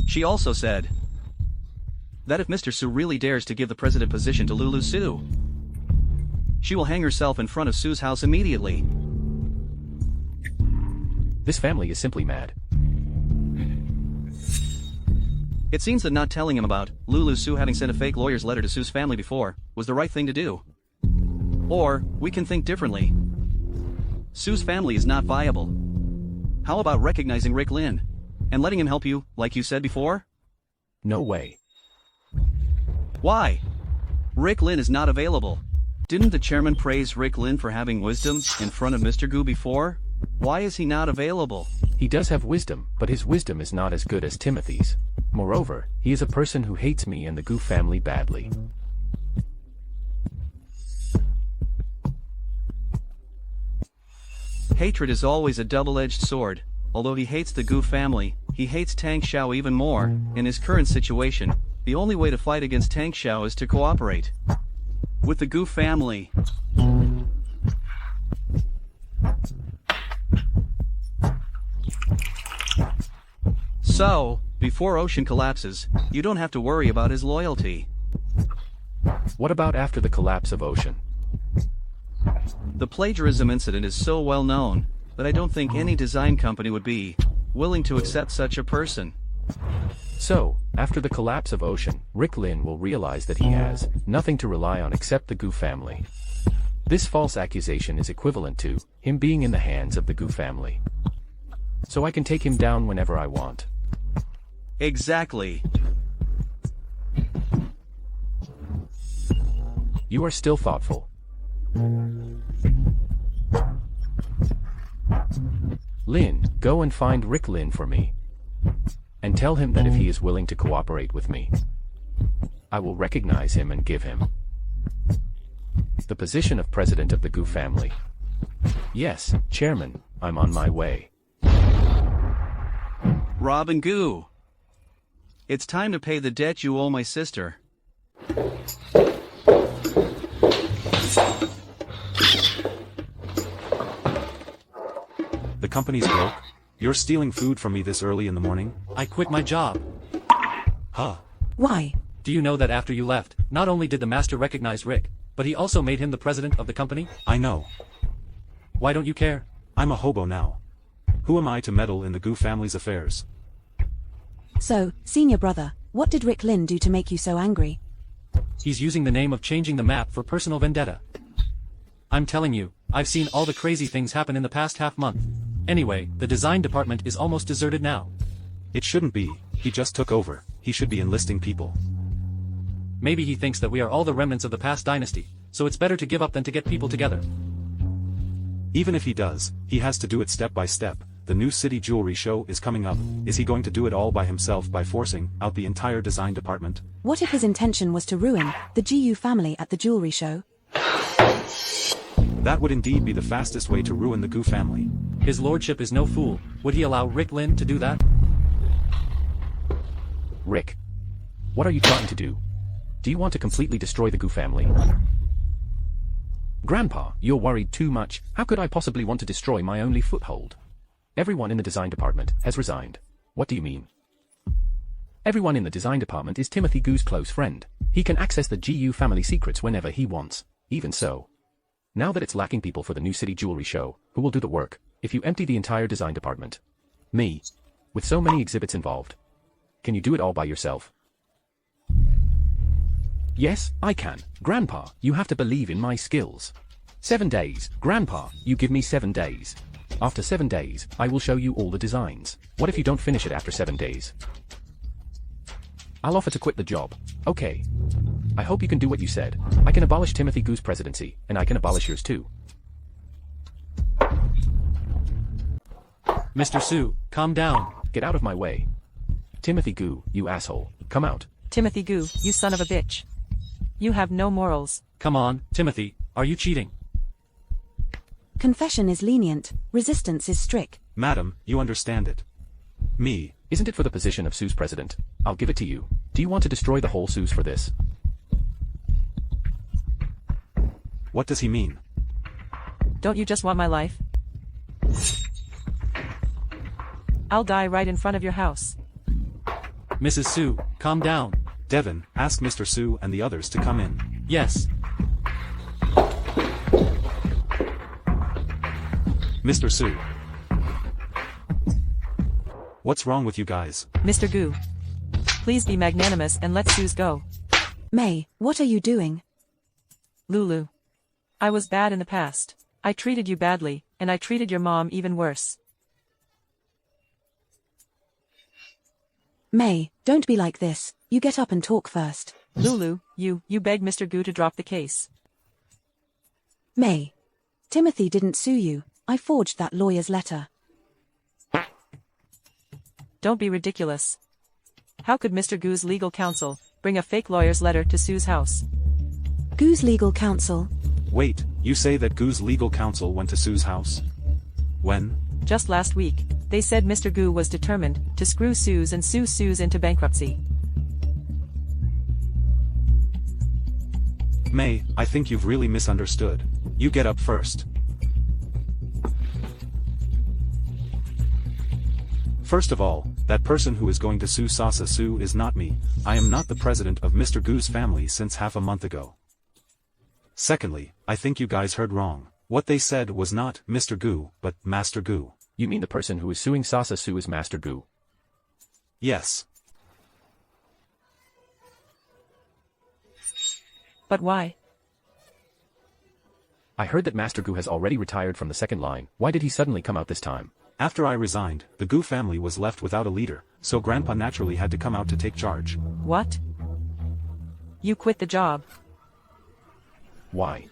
H: She also said that if Mr. Sue really dares to give the president position to Lulu Sue, she will hang herself in front of Sue's house immediately.
D: This family is simply mad.
H: It seems that not telling him about Lulu Sue having sent a fake lawyer's letter to Sue's family before was the right thing to do. Or, we can think differently. Sue's family is not viable. How about recognizing Rick Lin and letting him help you, like you said before?
D: No way.
H: Why? Rick Lin is not available. Didn't the chairman praise Rick Lin for having wisdom in front of Mr. Gu before? Why is he not available?
D: He does have wisdom, but his wisdom is not as good as Timothy's. Moreover, he is a person who hates me and the Gu family badly.
H: Hatred is always a double-edged sword. Although he hates the Gu family, he hates Tang Xiao even more. In his current situation, the only way to fight against Tang Xiao is to cooperate with the Gu family. So, before Ocean collapses, you don't have to worry about his loyalty.
D: What about after the collapse of Ocean?
H: The plagiarism incident is so well known that I don't think any design company would be willing to accept such a person.
D: So, after the collapse of Ocean, Rick Lin will realize that he has nothing to rely on except the Gu family. This false accusation is equivalent to him being in the hands of the Gu family. So I can take him down whenever I want.
H: Exactly.
D: You are still thoughtful. Lin, go and find Rick Lin for me. And tell him that if he is willing to cooperate with me, I will recognize him and give him the position of president of the Gu family. Yes, Chairman, I'm on my way.
H: Robin Gu, it's time to pay the debt you owe my sister.
B: The company's broke? You're stealing food from me this early in the morning?
A: I quit my job.
B: Huh.
F: Why?
A: Do you know that after you left, not only did the master recognize Rick, but he also made him the president of the company?
B: I know.
A: Why don't you care?
B: I'm a hobo now. Who am I to meddle in the Gu family's affairs?
F: So, senior brother, what did Rick Lin do to make you so angry?
A: He's using the name of changing the map for personal vendetta. I'm telling you, I've seen all the crazy things happen in the past half month. Anyway, the design department is almost deserted now.
B: It shouldn't be. He just took over. He should be enlisting people.
A: Maybe he thinks that we are all the remnants of the past dynasty, so it's better to give up than to get people together.
B: Even if he does, he has to do it step by step. The new city jewelry show is coming up. Is he going to do it all by himself by forcing out the entire design department?
F: What if his intention was to ruin the GU family at the jewelry show?
B: That would indeed be the fastest way to ruin the Gu family.
A: His lordship is no fool. Would he allow Rick Lin to do that?
D: Rick, what are you trying to do? Do you want to completely destroy the Gu family? Grandpa, you're worried too much. How could I possibly want to destroy my only foothold? Everyone in the design department has resigned. What do you mean? Everyone in the design department is Timothy Gu's close friend. He can access the GU family secrets whenever he wants. Even so, now that it's lacking people for the new city jewelry show, who will do the work, if you empty the entire design department? Me. With so many exhibits involved. Can you do it all by yourself? Yes, I can. Grandpa, you have to believe in my skills. 7 days. Grandpa, you give me 7 days. After 7 days, I will show you all the designs. What if you don't finish it after 7 days? I'll offer to quit the job. Okay. I hope you can do what you said. I can abolish Timothy Gu's presidency, and I can abolish yours too.
A: Mr. Su, calm down.
D: Get out of my way. Timothy Gu, you asshole. Come out.
C: Timothy Gu, you son of a bitch. You have no morals.
A: Come on, Timothy, are you cheating?
F: Confession is lenient, resistance is strict.
B: Madam, you understand it. Me.
D: Isn't it for the position of Su's president? I'll give it to you. Do you want to destroy the whole Su's for this?
B: What does he mean?
C: Don't you just want my life? I'll die right in front of your house.
A: Mrs. Su, calm down.
B: Devin, ask Mr. Su and the others to come in.
A: Yes.
B: Mr. Su. What's wrong with you guys?
C: Mr. Gu. Please be magnanimous and let Suze go.
F: May, what are you doing?
C: Lulu. I was bad in the past. I treated you badly, and I treated your mom even worse.
F: May, don't be like this. You get up and talk first.
C: Lulu, you beg Mr. Gu to drop the case.
F: May. Timothy didn't sue you. I forged that lawyer's letter.
C: Don't be ridiculous. How could Mr. Gu's legal counsel bring a fake lawyer's letter to Sue's house?
F: Gu's legal counsel?
B: Wait, you say that Gu's legal counsel went to Su's house? When?
C: Just last week. They said Mr. Gu was determined to screw Suze and sue Suze into bankruptcy.
B: May, I think you've really misunderstood. You get up first. First of all, that person who is going to sue Sasa Su is not me. I am not the president of Mr. Gu's family since half a month ago. Secondly, I think you guys heard wrong. What they said was not Mr. Gu, but Master Gu.
D: You mean the person who is suing Sasa Su is Master Gu?
B: Yes.
C: But why?
D: I heard that Master Gu has already retired from the second line. Why did he suddenly come out this time?
B: After I resigned, the Gu family was left without a leader, so Grandpa naturally had to come out to take charge.
C: What? You quit the job.
D: Why?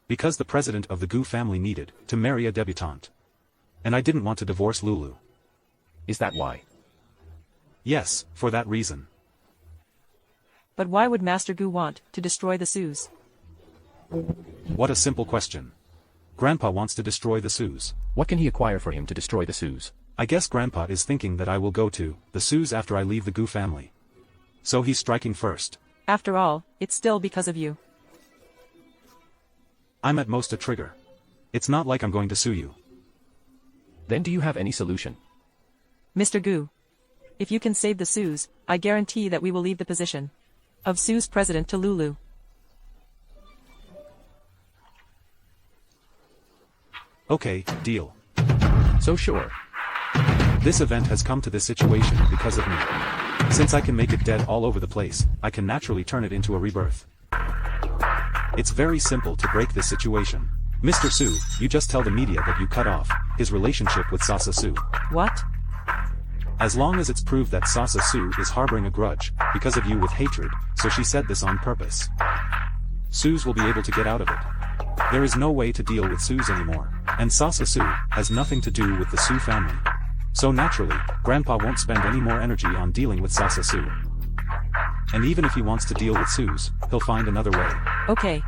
B: Because the president of the Gu family needed to marry a debutante. And I didn't want to divorce Lulu.
D: Is that why?
B: Yes, for that reason.
C: But why would Master Gu want to destroy the Sus?
B: What a simple question. Grandpa wants to destroy the Sus.
D: What can he acquire for him to destroy the Sus?
B: I guess Grandpa is thinking that I will go to the Sus after I leave the Gu family. So he's striking first.
C: After all, it's still because of you.
B: I'm at most a trigger. It's not like I'm going to sue you.
D: Then do you have any solution?
C: Mr. Gu. If you can save the Sus, I guarantee that we will leave the position of Sus president to Lulu.
B: Okay, deal.
D: So sure.
B: This event has come to this situation because of me. Since I can make it dead all over the place, I can naturally turn it into a rebirth. It's very simple to break this situation. Mr. Su, you just tell the media that you cut off his relationship with Sasa Su.
C: What?
B: As long as it's proved that Sasa Su is harboring a grudge because of you with hatred, so she said this on purpose. Suze will be able to get out of it. There is no way to deal with Suze anymore, and Sasa Su has nothing to do with the Su family. So naturally, Grandpa won't spend any more energy on dealing with Sasa Su. And even if he wants to deal with Suze, he'll find another way.
C: Okay.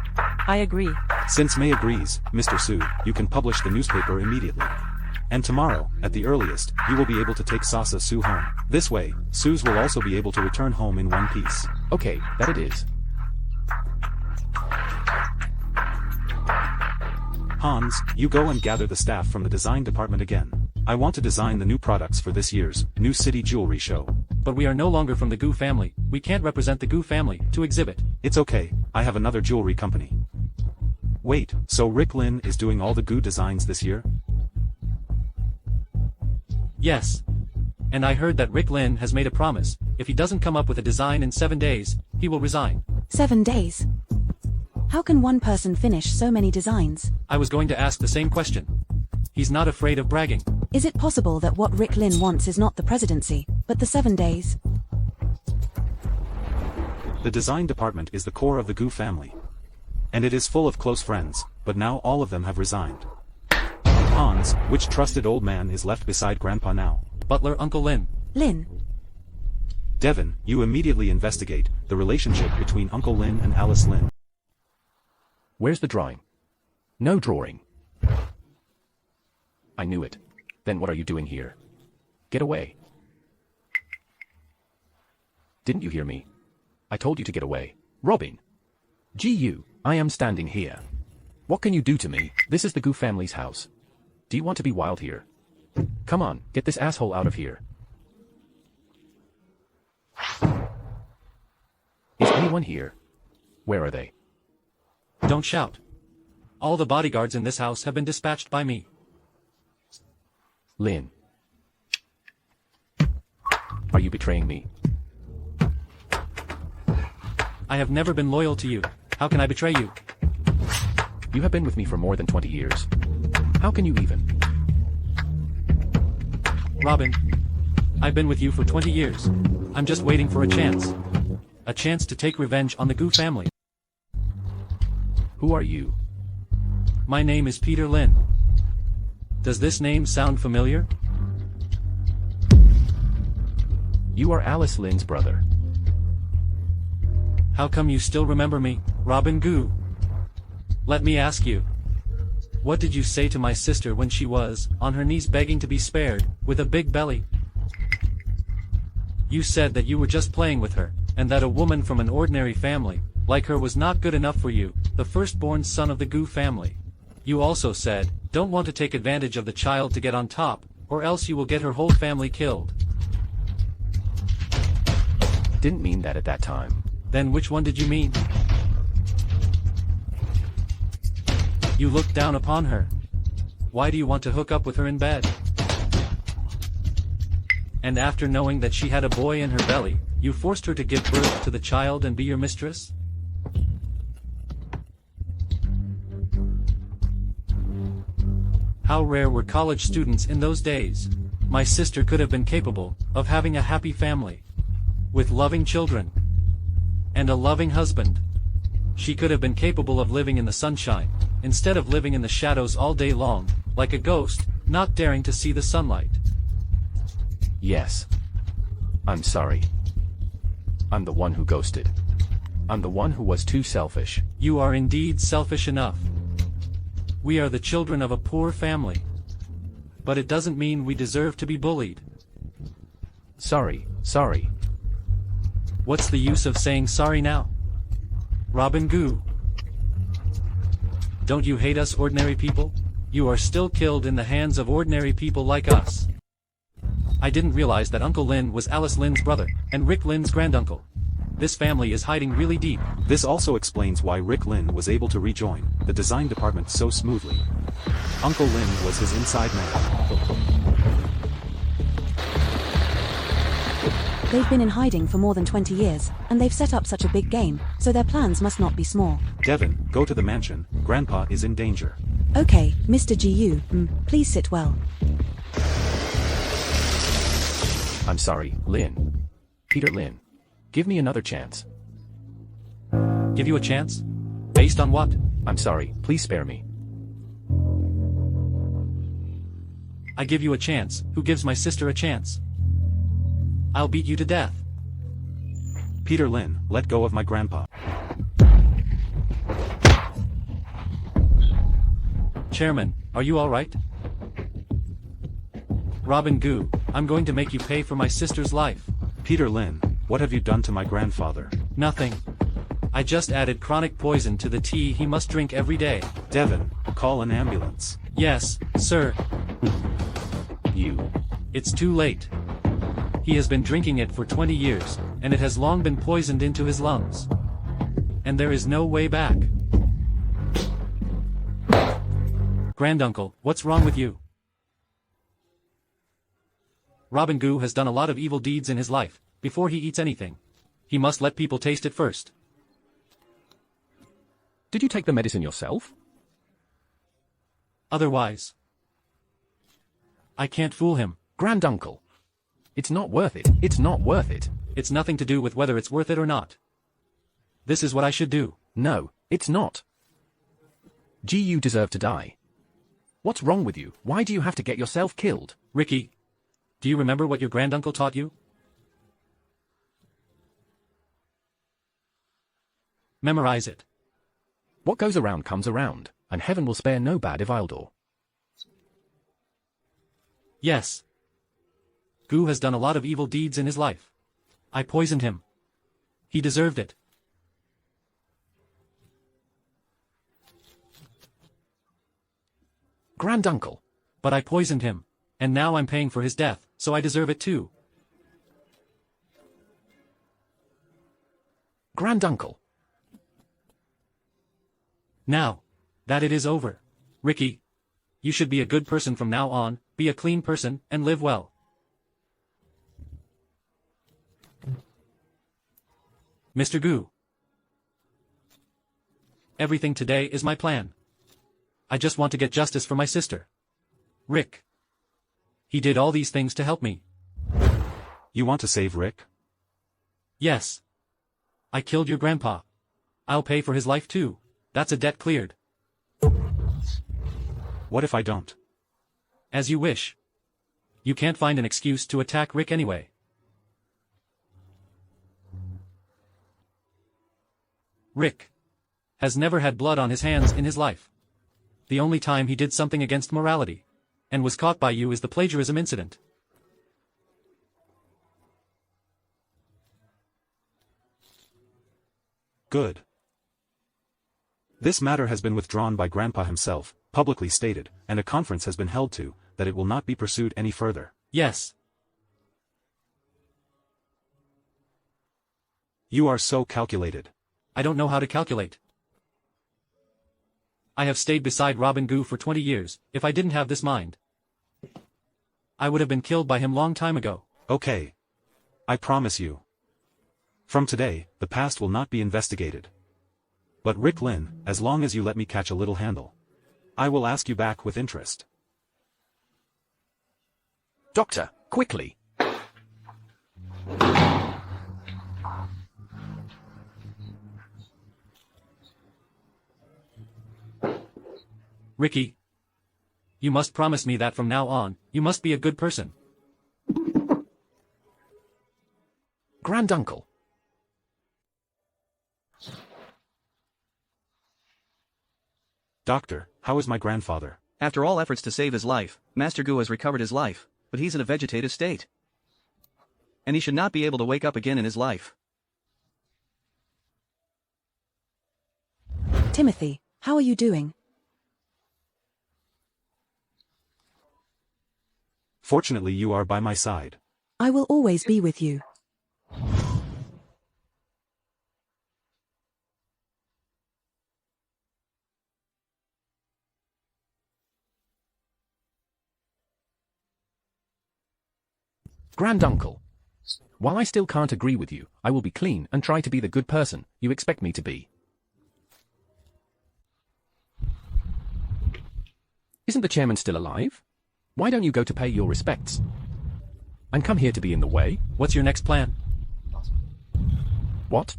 C: I agree.
B: Since May agrees, Mr. Su, you can publish the newspaper immediately. And tomorrow, at the earliest, you will be able to take Sasa Su home. This way, Suze will also be able to return home in one piece.
D: Okay, that it is.
B: Hans, you go and gather the staff from the design department again. I want to design the new products for this year's New City Jewelry Show.
A: But we are no longer from the Gu family, we can't represent the Gu family to exhibit.
B: It's okay, I have another jewelry company. Wait, so Rick Lin is doing all the Gu designs this year?
A: Yes. And I heard that Rick Lin has made a promise, if he doesn't come up with a design in 7 days, he will resign.
F: 7 days? How can one person finish so many designs?
A: I was going to ask the same question. He's not afraid of bragging.
F: Is it possible that what Rick Lin wants is not the presidency, but the 7 days?
B: The design department is the core of the Gu family. And it is full of close friends, but now all of them have resigned. Hans, which trusted old man is left beside Grandpa now?
A: Butler Uncle Lin.
F: Lin.
B: Devin, you immediately investigate the relationship between Uncle Lin and Alice Lin.
D: Where's the drawing? No drawing. I knew it. Then what are you doing here? Get away. Didn't you hear me? I told you to get away. Robin. GU, I am standing here. What can you do to me? This is the Gu family's house. Do you want to be wild here? Come on, get this asshole out of here. Is anyone here? Where are they?
A: Don't shout. All the bodyguards in this house have been dispatched by me.
D: Lin. Are you betraying me?
A: I have never been loyal to you. How can I betray you?
D: You have been with me for more than 20 years. How can you even?
A: Robin, I've been with you for 20 years. I'm just waiting for a chance. A chance to take revenge on the Gu family.
D: Who are you?
A: My name is Peter Lin. Does this name sound familiar?
D: You are Alice Lin's brother.
A: How come you still remember me, Robin Gu? Let me ask you. What did you say to my sister when she was on her knees begging to be spared, with a big belly? You said that you were just playing with her, and that a woman from an ordinary family, like her, was not good enough for you, the firstborn son of the Gu family. You also said, don't want to take advantage of the child to get on top, or else you will get her whole family killed.
D: Didn't mean that at that time.
A: Then which one did you mean? You looked down upon her. Why do you want to hook up with her in bed? And after knowing that she had a boy in her belly, you forced her to give birth to the child and be your mistress? How rare were college students in those days? My sister could have been capable of having a happy family, with loving children, and a loving husband. She could have been capable of living in the sunshine, instead of living in the shadows all day long, like a ghost, not daring to see the sunlight.
D: Yes. I'm sorry. I'm the one who ghosted. I'm the one who was too selfish.
A: You are indeed selfish enough. We are the children of a poor family. But it doesn't mean we deserve to be bullied.
D: Sorry.
A: What's the use of saying sorry now? Robin Gu. Don't you hate us ordinary people? You are still killed in the hands of ordinary people like us. I didn't realize that Uncle Lin was Alice Lin's brother, and Rick Lin's granduncle. This family is hiding really deep.
B: This also explains why Rick Lin was able to rejoin the design department so smoothly. Uncle Lin was his inside man.
F: They've been in hiding for more than 20 years, and they've set up such a big game, so their plans must not be small.
B: Devin, go to the mansion. Grandpa is in danger.
F: Okay, Mr. GU, please sit well.
D: I'm sorry, Lin. Peter Lin. Give me another chance.
A: Give you a chance? Based on what?
D: I'm sorry, please spare me.
A: I give you a chance. Who gives my sister a chance? I'll beat you to death.
B: Peter Lin, let go of my grandpa.
A: Chairman, are you alright? Robin Gu, I'm going to make you pay for my sister's life.
B: Peter Lin, what have you done to my grandfather?
A: Nothing. I just added chronic poison to the tea he must drink every day.
B: Devin, call an ambulance.
A: Yes, sir.
D: You.
A: It's too late. He has been drinking it for 20 years, and it has long been poisoned into his lungs. And there is no way back. Granduncle, what's wrong with you? Robin Gu has done a lot of evil deeds in his life. Before he eats anything, he must let people taste it first.
D: Did you take the medicine yourself?
A: Otherwise, I can't fool him.
D: Granduncle. It's not worth it. It's not worth it.
A: It's nothing to do with whether it's worth it or not. This is what I should do.
D: No, it's not. You deserve to die. What's wrong with you? Why do you have to get yourself killed?
A: Ricky, do you remember what your granduncle taught you? Memorize it.
D: What goes around comes around, and heaven will spare no bad Ivildor.
A: Yes. Gu has done a lot of evil deeds in his life. I poisoned him. He deserved it.
D: Granduncle.
A: But I poisoned him, and now I'm paying for his death, so I deserve it too.
D: Granduncle.
A: Now that it is over, Ricky, you should be a good person from now on, be a clean person, and live well. Mr. Gu. Everything today is my plan. I just want to get justice for my sister. Rick. He did all these things to help me.
B: You want to save Rick?
A: Yes. I killed your grandpa. I'll pay for his life too. That's a debt cleared.
B: What if I don't?
A: As you wish. You can't find an excuse to attack Rick anyway. Rick has never had blood on his hands in his life. The only time he did something against morality and was caught by you is the plagiarism incident.
B: Good. This matter has been withdrawn by Grandpa himself, publicly stated, and a conference has been held to, that it will not be pursued any further.
A: Yes.
B: You are so calculated.
A: I don't know how to calculate. I have stayed beside Robin Gu for 20 years. If I didn't have this mind, I would have been killed by him long time ago.
B: Okay. I promise you. From today, the past will not be investigated. But Rick Lin, as long as you let me catch a little handle, I will ask you back with interest.
D: Doctor, quickly.
A: Ricky, you must promise me that from now on, you must be a good person.
D: Granduncle.
B: Doctor, how is my grandfather?
H: After all efforts to save his life, Master Gu has recovered his life, but he's in a vegetative state. And he should not be able to wake up again in his life.
F: Timothy, how are you doing?
B: Fortunately you are by my side.
F: I will always be with you.
D: Granduncle. While I still can't agree with you, I will be clean and try to be the good person you expect me to be. Isn't the chairman still alive? Why don't you go to pay your respects? And come here to be in the way?
A: What's your next plan?
D: What?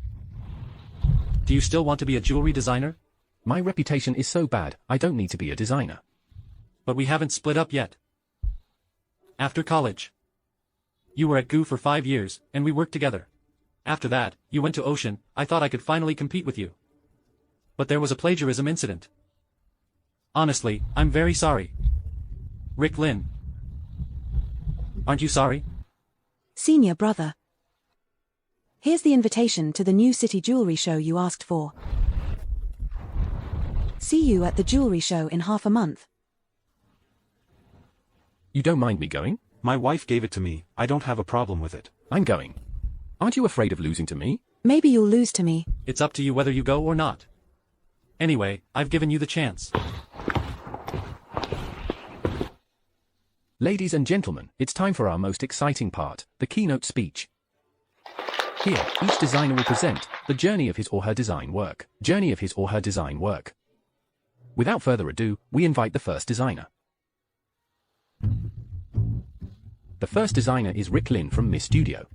A: Do you still want to be a jewelry designer?
D: My reputation is so bad, I don't need to be a designer.
A: But we haven't split up yet. After college, you were at Gu for 5 years, and we worked together. After that, you went to Ocean. I thought I could finally compete with you. But there was a plagiarism incident. Honestly, I'm very sorry. Rick Lin. Aren't you sorry?
F: Senior brother. Here's the invitation to the new city jewelry show you asked for. See you at the jewelry show in half a month.
D: You don't mind me going?
B: My wife gave it to me, I don't have a problem with it.
D: I'm going. Aren't you afraid of losing to me?
F: Maybe you'll lose to me.
A: It's up to you whether you go or not. Anyway, I've given you the chance.
D: Ladies and gentlemen, it's time for our most exciting part, the keynote speech. Here, each designer will present the journey of his or her design work. Without further ado, we invite the first designer. The first designer is Rick Lin from Miss Studio.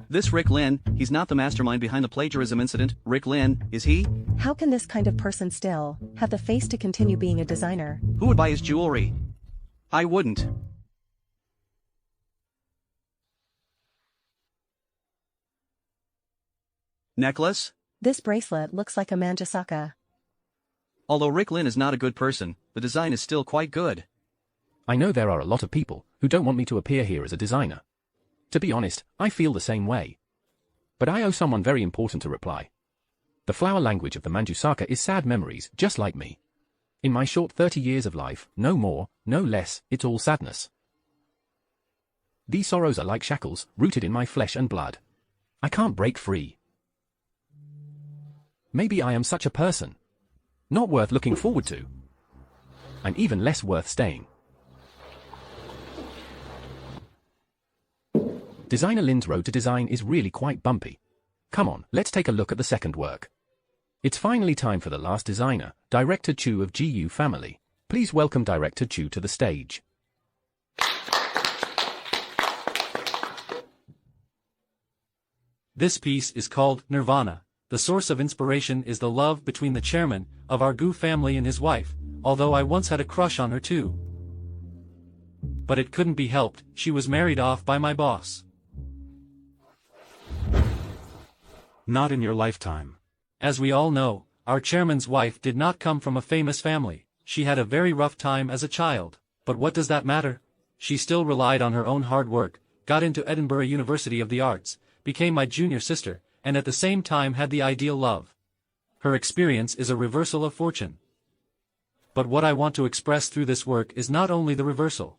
H: This Rick Lin, he's not the mastermind behind the plagiarism incident. Rick Lin, is he?
I: How can this kind of person still have the face to continue being a designer?
H: Who would buy his jewelry? I wouldn't. Necklace?
I: This bracelet looks like a manjasaka.
H: Although Rick Lin is not a good person, the design is still quite good.
D: I know there are a lot of people who don't want me to appear here as a designer. To be honest, I feel the same way. But I owe someone very important a reply. The flower language of the Manjusaka is sad memories, just like me. In my short 30 years of life, no more, no less, it's all sadness. These sorrows are like shackles, rooted in my flesh and blood. I can't break free. Maybe I am such a person. Not worth looking forward to. I'm even less worth staying. Designer Lin's road to design is really quite bumpy. Come on, let's take a look at the second work. It's finally time for the last designer, Director Chu of GU Family. Please welcome Director Chu to the stage.
A: This piece is called Nirvana. The source of inspiration is the love between the chairman of our Gu family and his wife, although I once had a crush on her too. But it couldn't be helped, she was married off by my boss.
B: Not in your lifetime.
A: As we all know, our chairman's wife did not come from a famous family. She had a very rough time as a child. But what does that matter? She still relied on her own hard work, got into Edinburgh University of the Arts, became my junior sister, and at the same time had the ideal love. Her experience is a reversal of fortune. But what I want to express through this work is not only the reversal.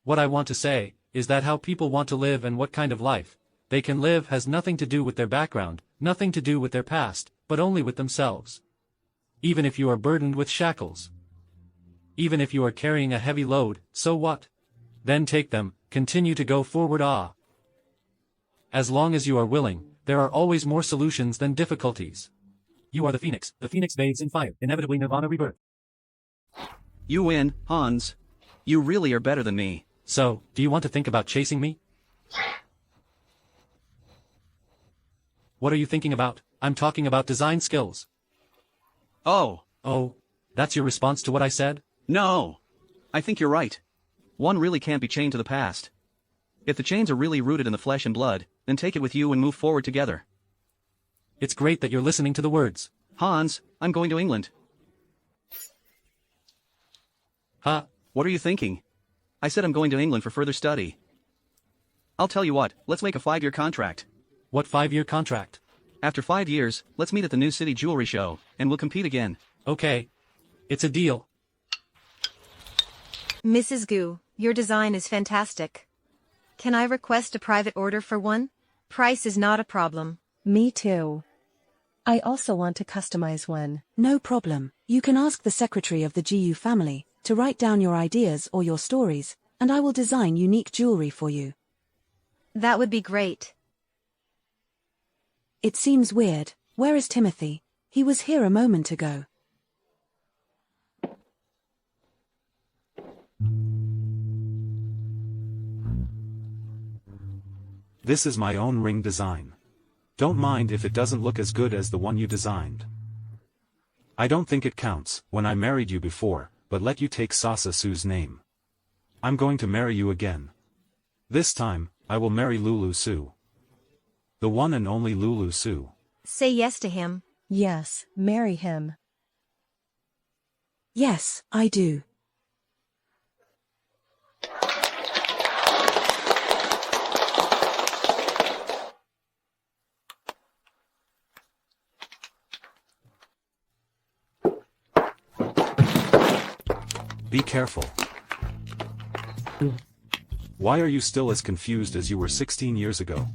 A: What I want to say is that how people want to live and what kind of life they can live has nothing to do with their background, nothing to do with their past, but only with themselves. Even if you are burdened with shackles, even if you are carrying a heavy load, so what? Then take them, continue to go forward. As long as you are willing, there are always more solutions than difficulties. You are the phoenix bathes in fire, inevitably nirvana rebirth.
H: You win, Hans. You really are better than me.
A: So, do you want to think about chasing me? What are you thinking about? I'm talking about design skills.
H: Oh,
A: that's your response to what I said?
H: no. I think you're right. One really can't be chained to the past. If the chains are really rooted in the flesh and blood, then take it with you and move forward together.
A: It's great that you're listening to the words.
H: Hans, I'm going to England.
A: Huh?
H: What are you thinking? I said I'm going to England for further study. I'll tell you what, let's make a 5-year contract.
A: What 5-year contract?
H: After 5 years, let's meet at the new city jewelry show, and we'll compete again.
A: Okay. It's a deal.
E: Mrs. Gu, your design is fantastic. Can I request a private order for one? Price is not a problem.
I: Me too. I also want to customize one.
F: No problem. You can ask the secretary of the GU family to write down your ideas or your stories, and I will design unique jewelry for you.
E: That would be great.
F: It seems weird. Where is Timothy? He was here a moment ago.
B: This is my own ring design. Don't mind if it doesn't look as good as the one you designed. I don't think it counts when I married you before, but let you take Sasa Su's name. I'm going to marry you again. This time, I will marry Lulu Su. The one and only Lulu Su.
E: Say yes to him.
I: Yes, marry him.
F: Yes, I do.
B: Be careful. Why are you still as confused as you were 16 years ago?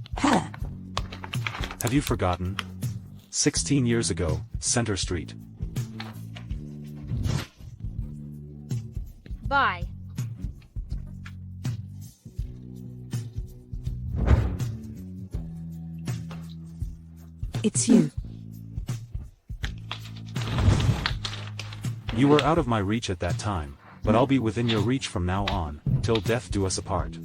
B: Have you forgotten? 16 years ago, Center Street.
J: Bye.
F: It's you.
B: You were out of my reach at that time, but I'll be within your reach from now on, till death do us apart.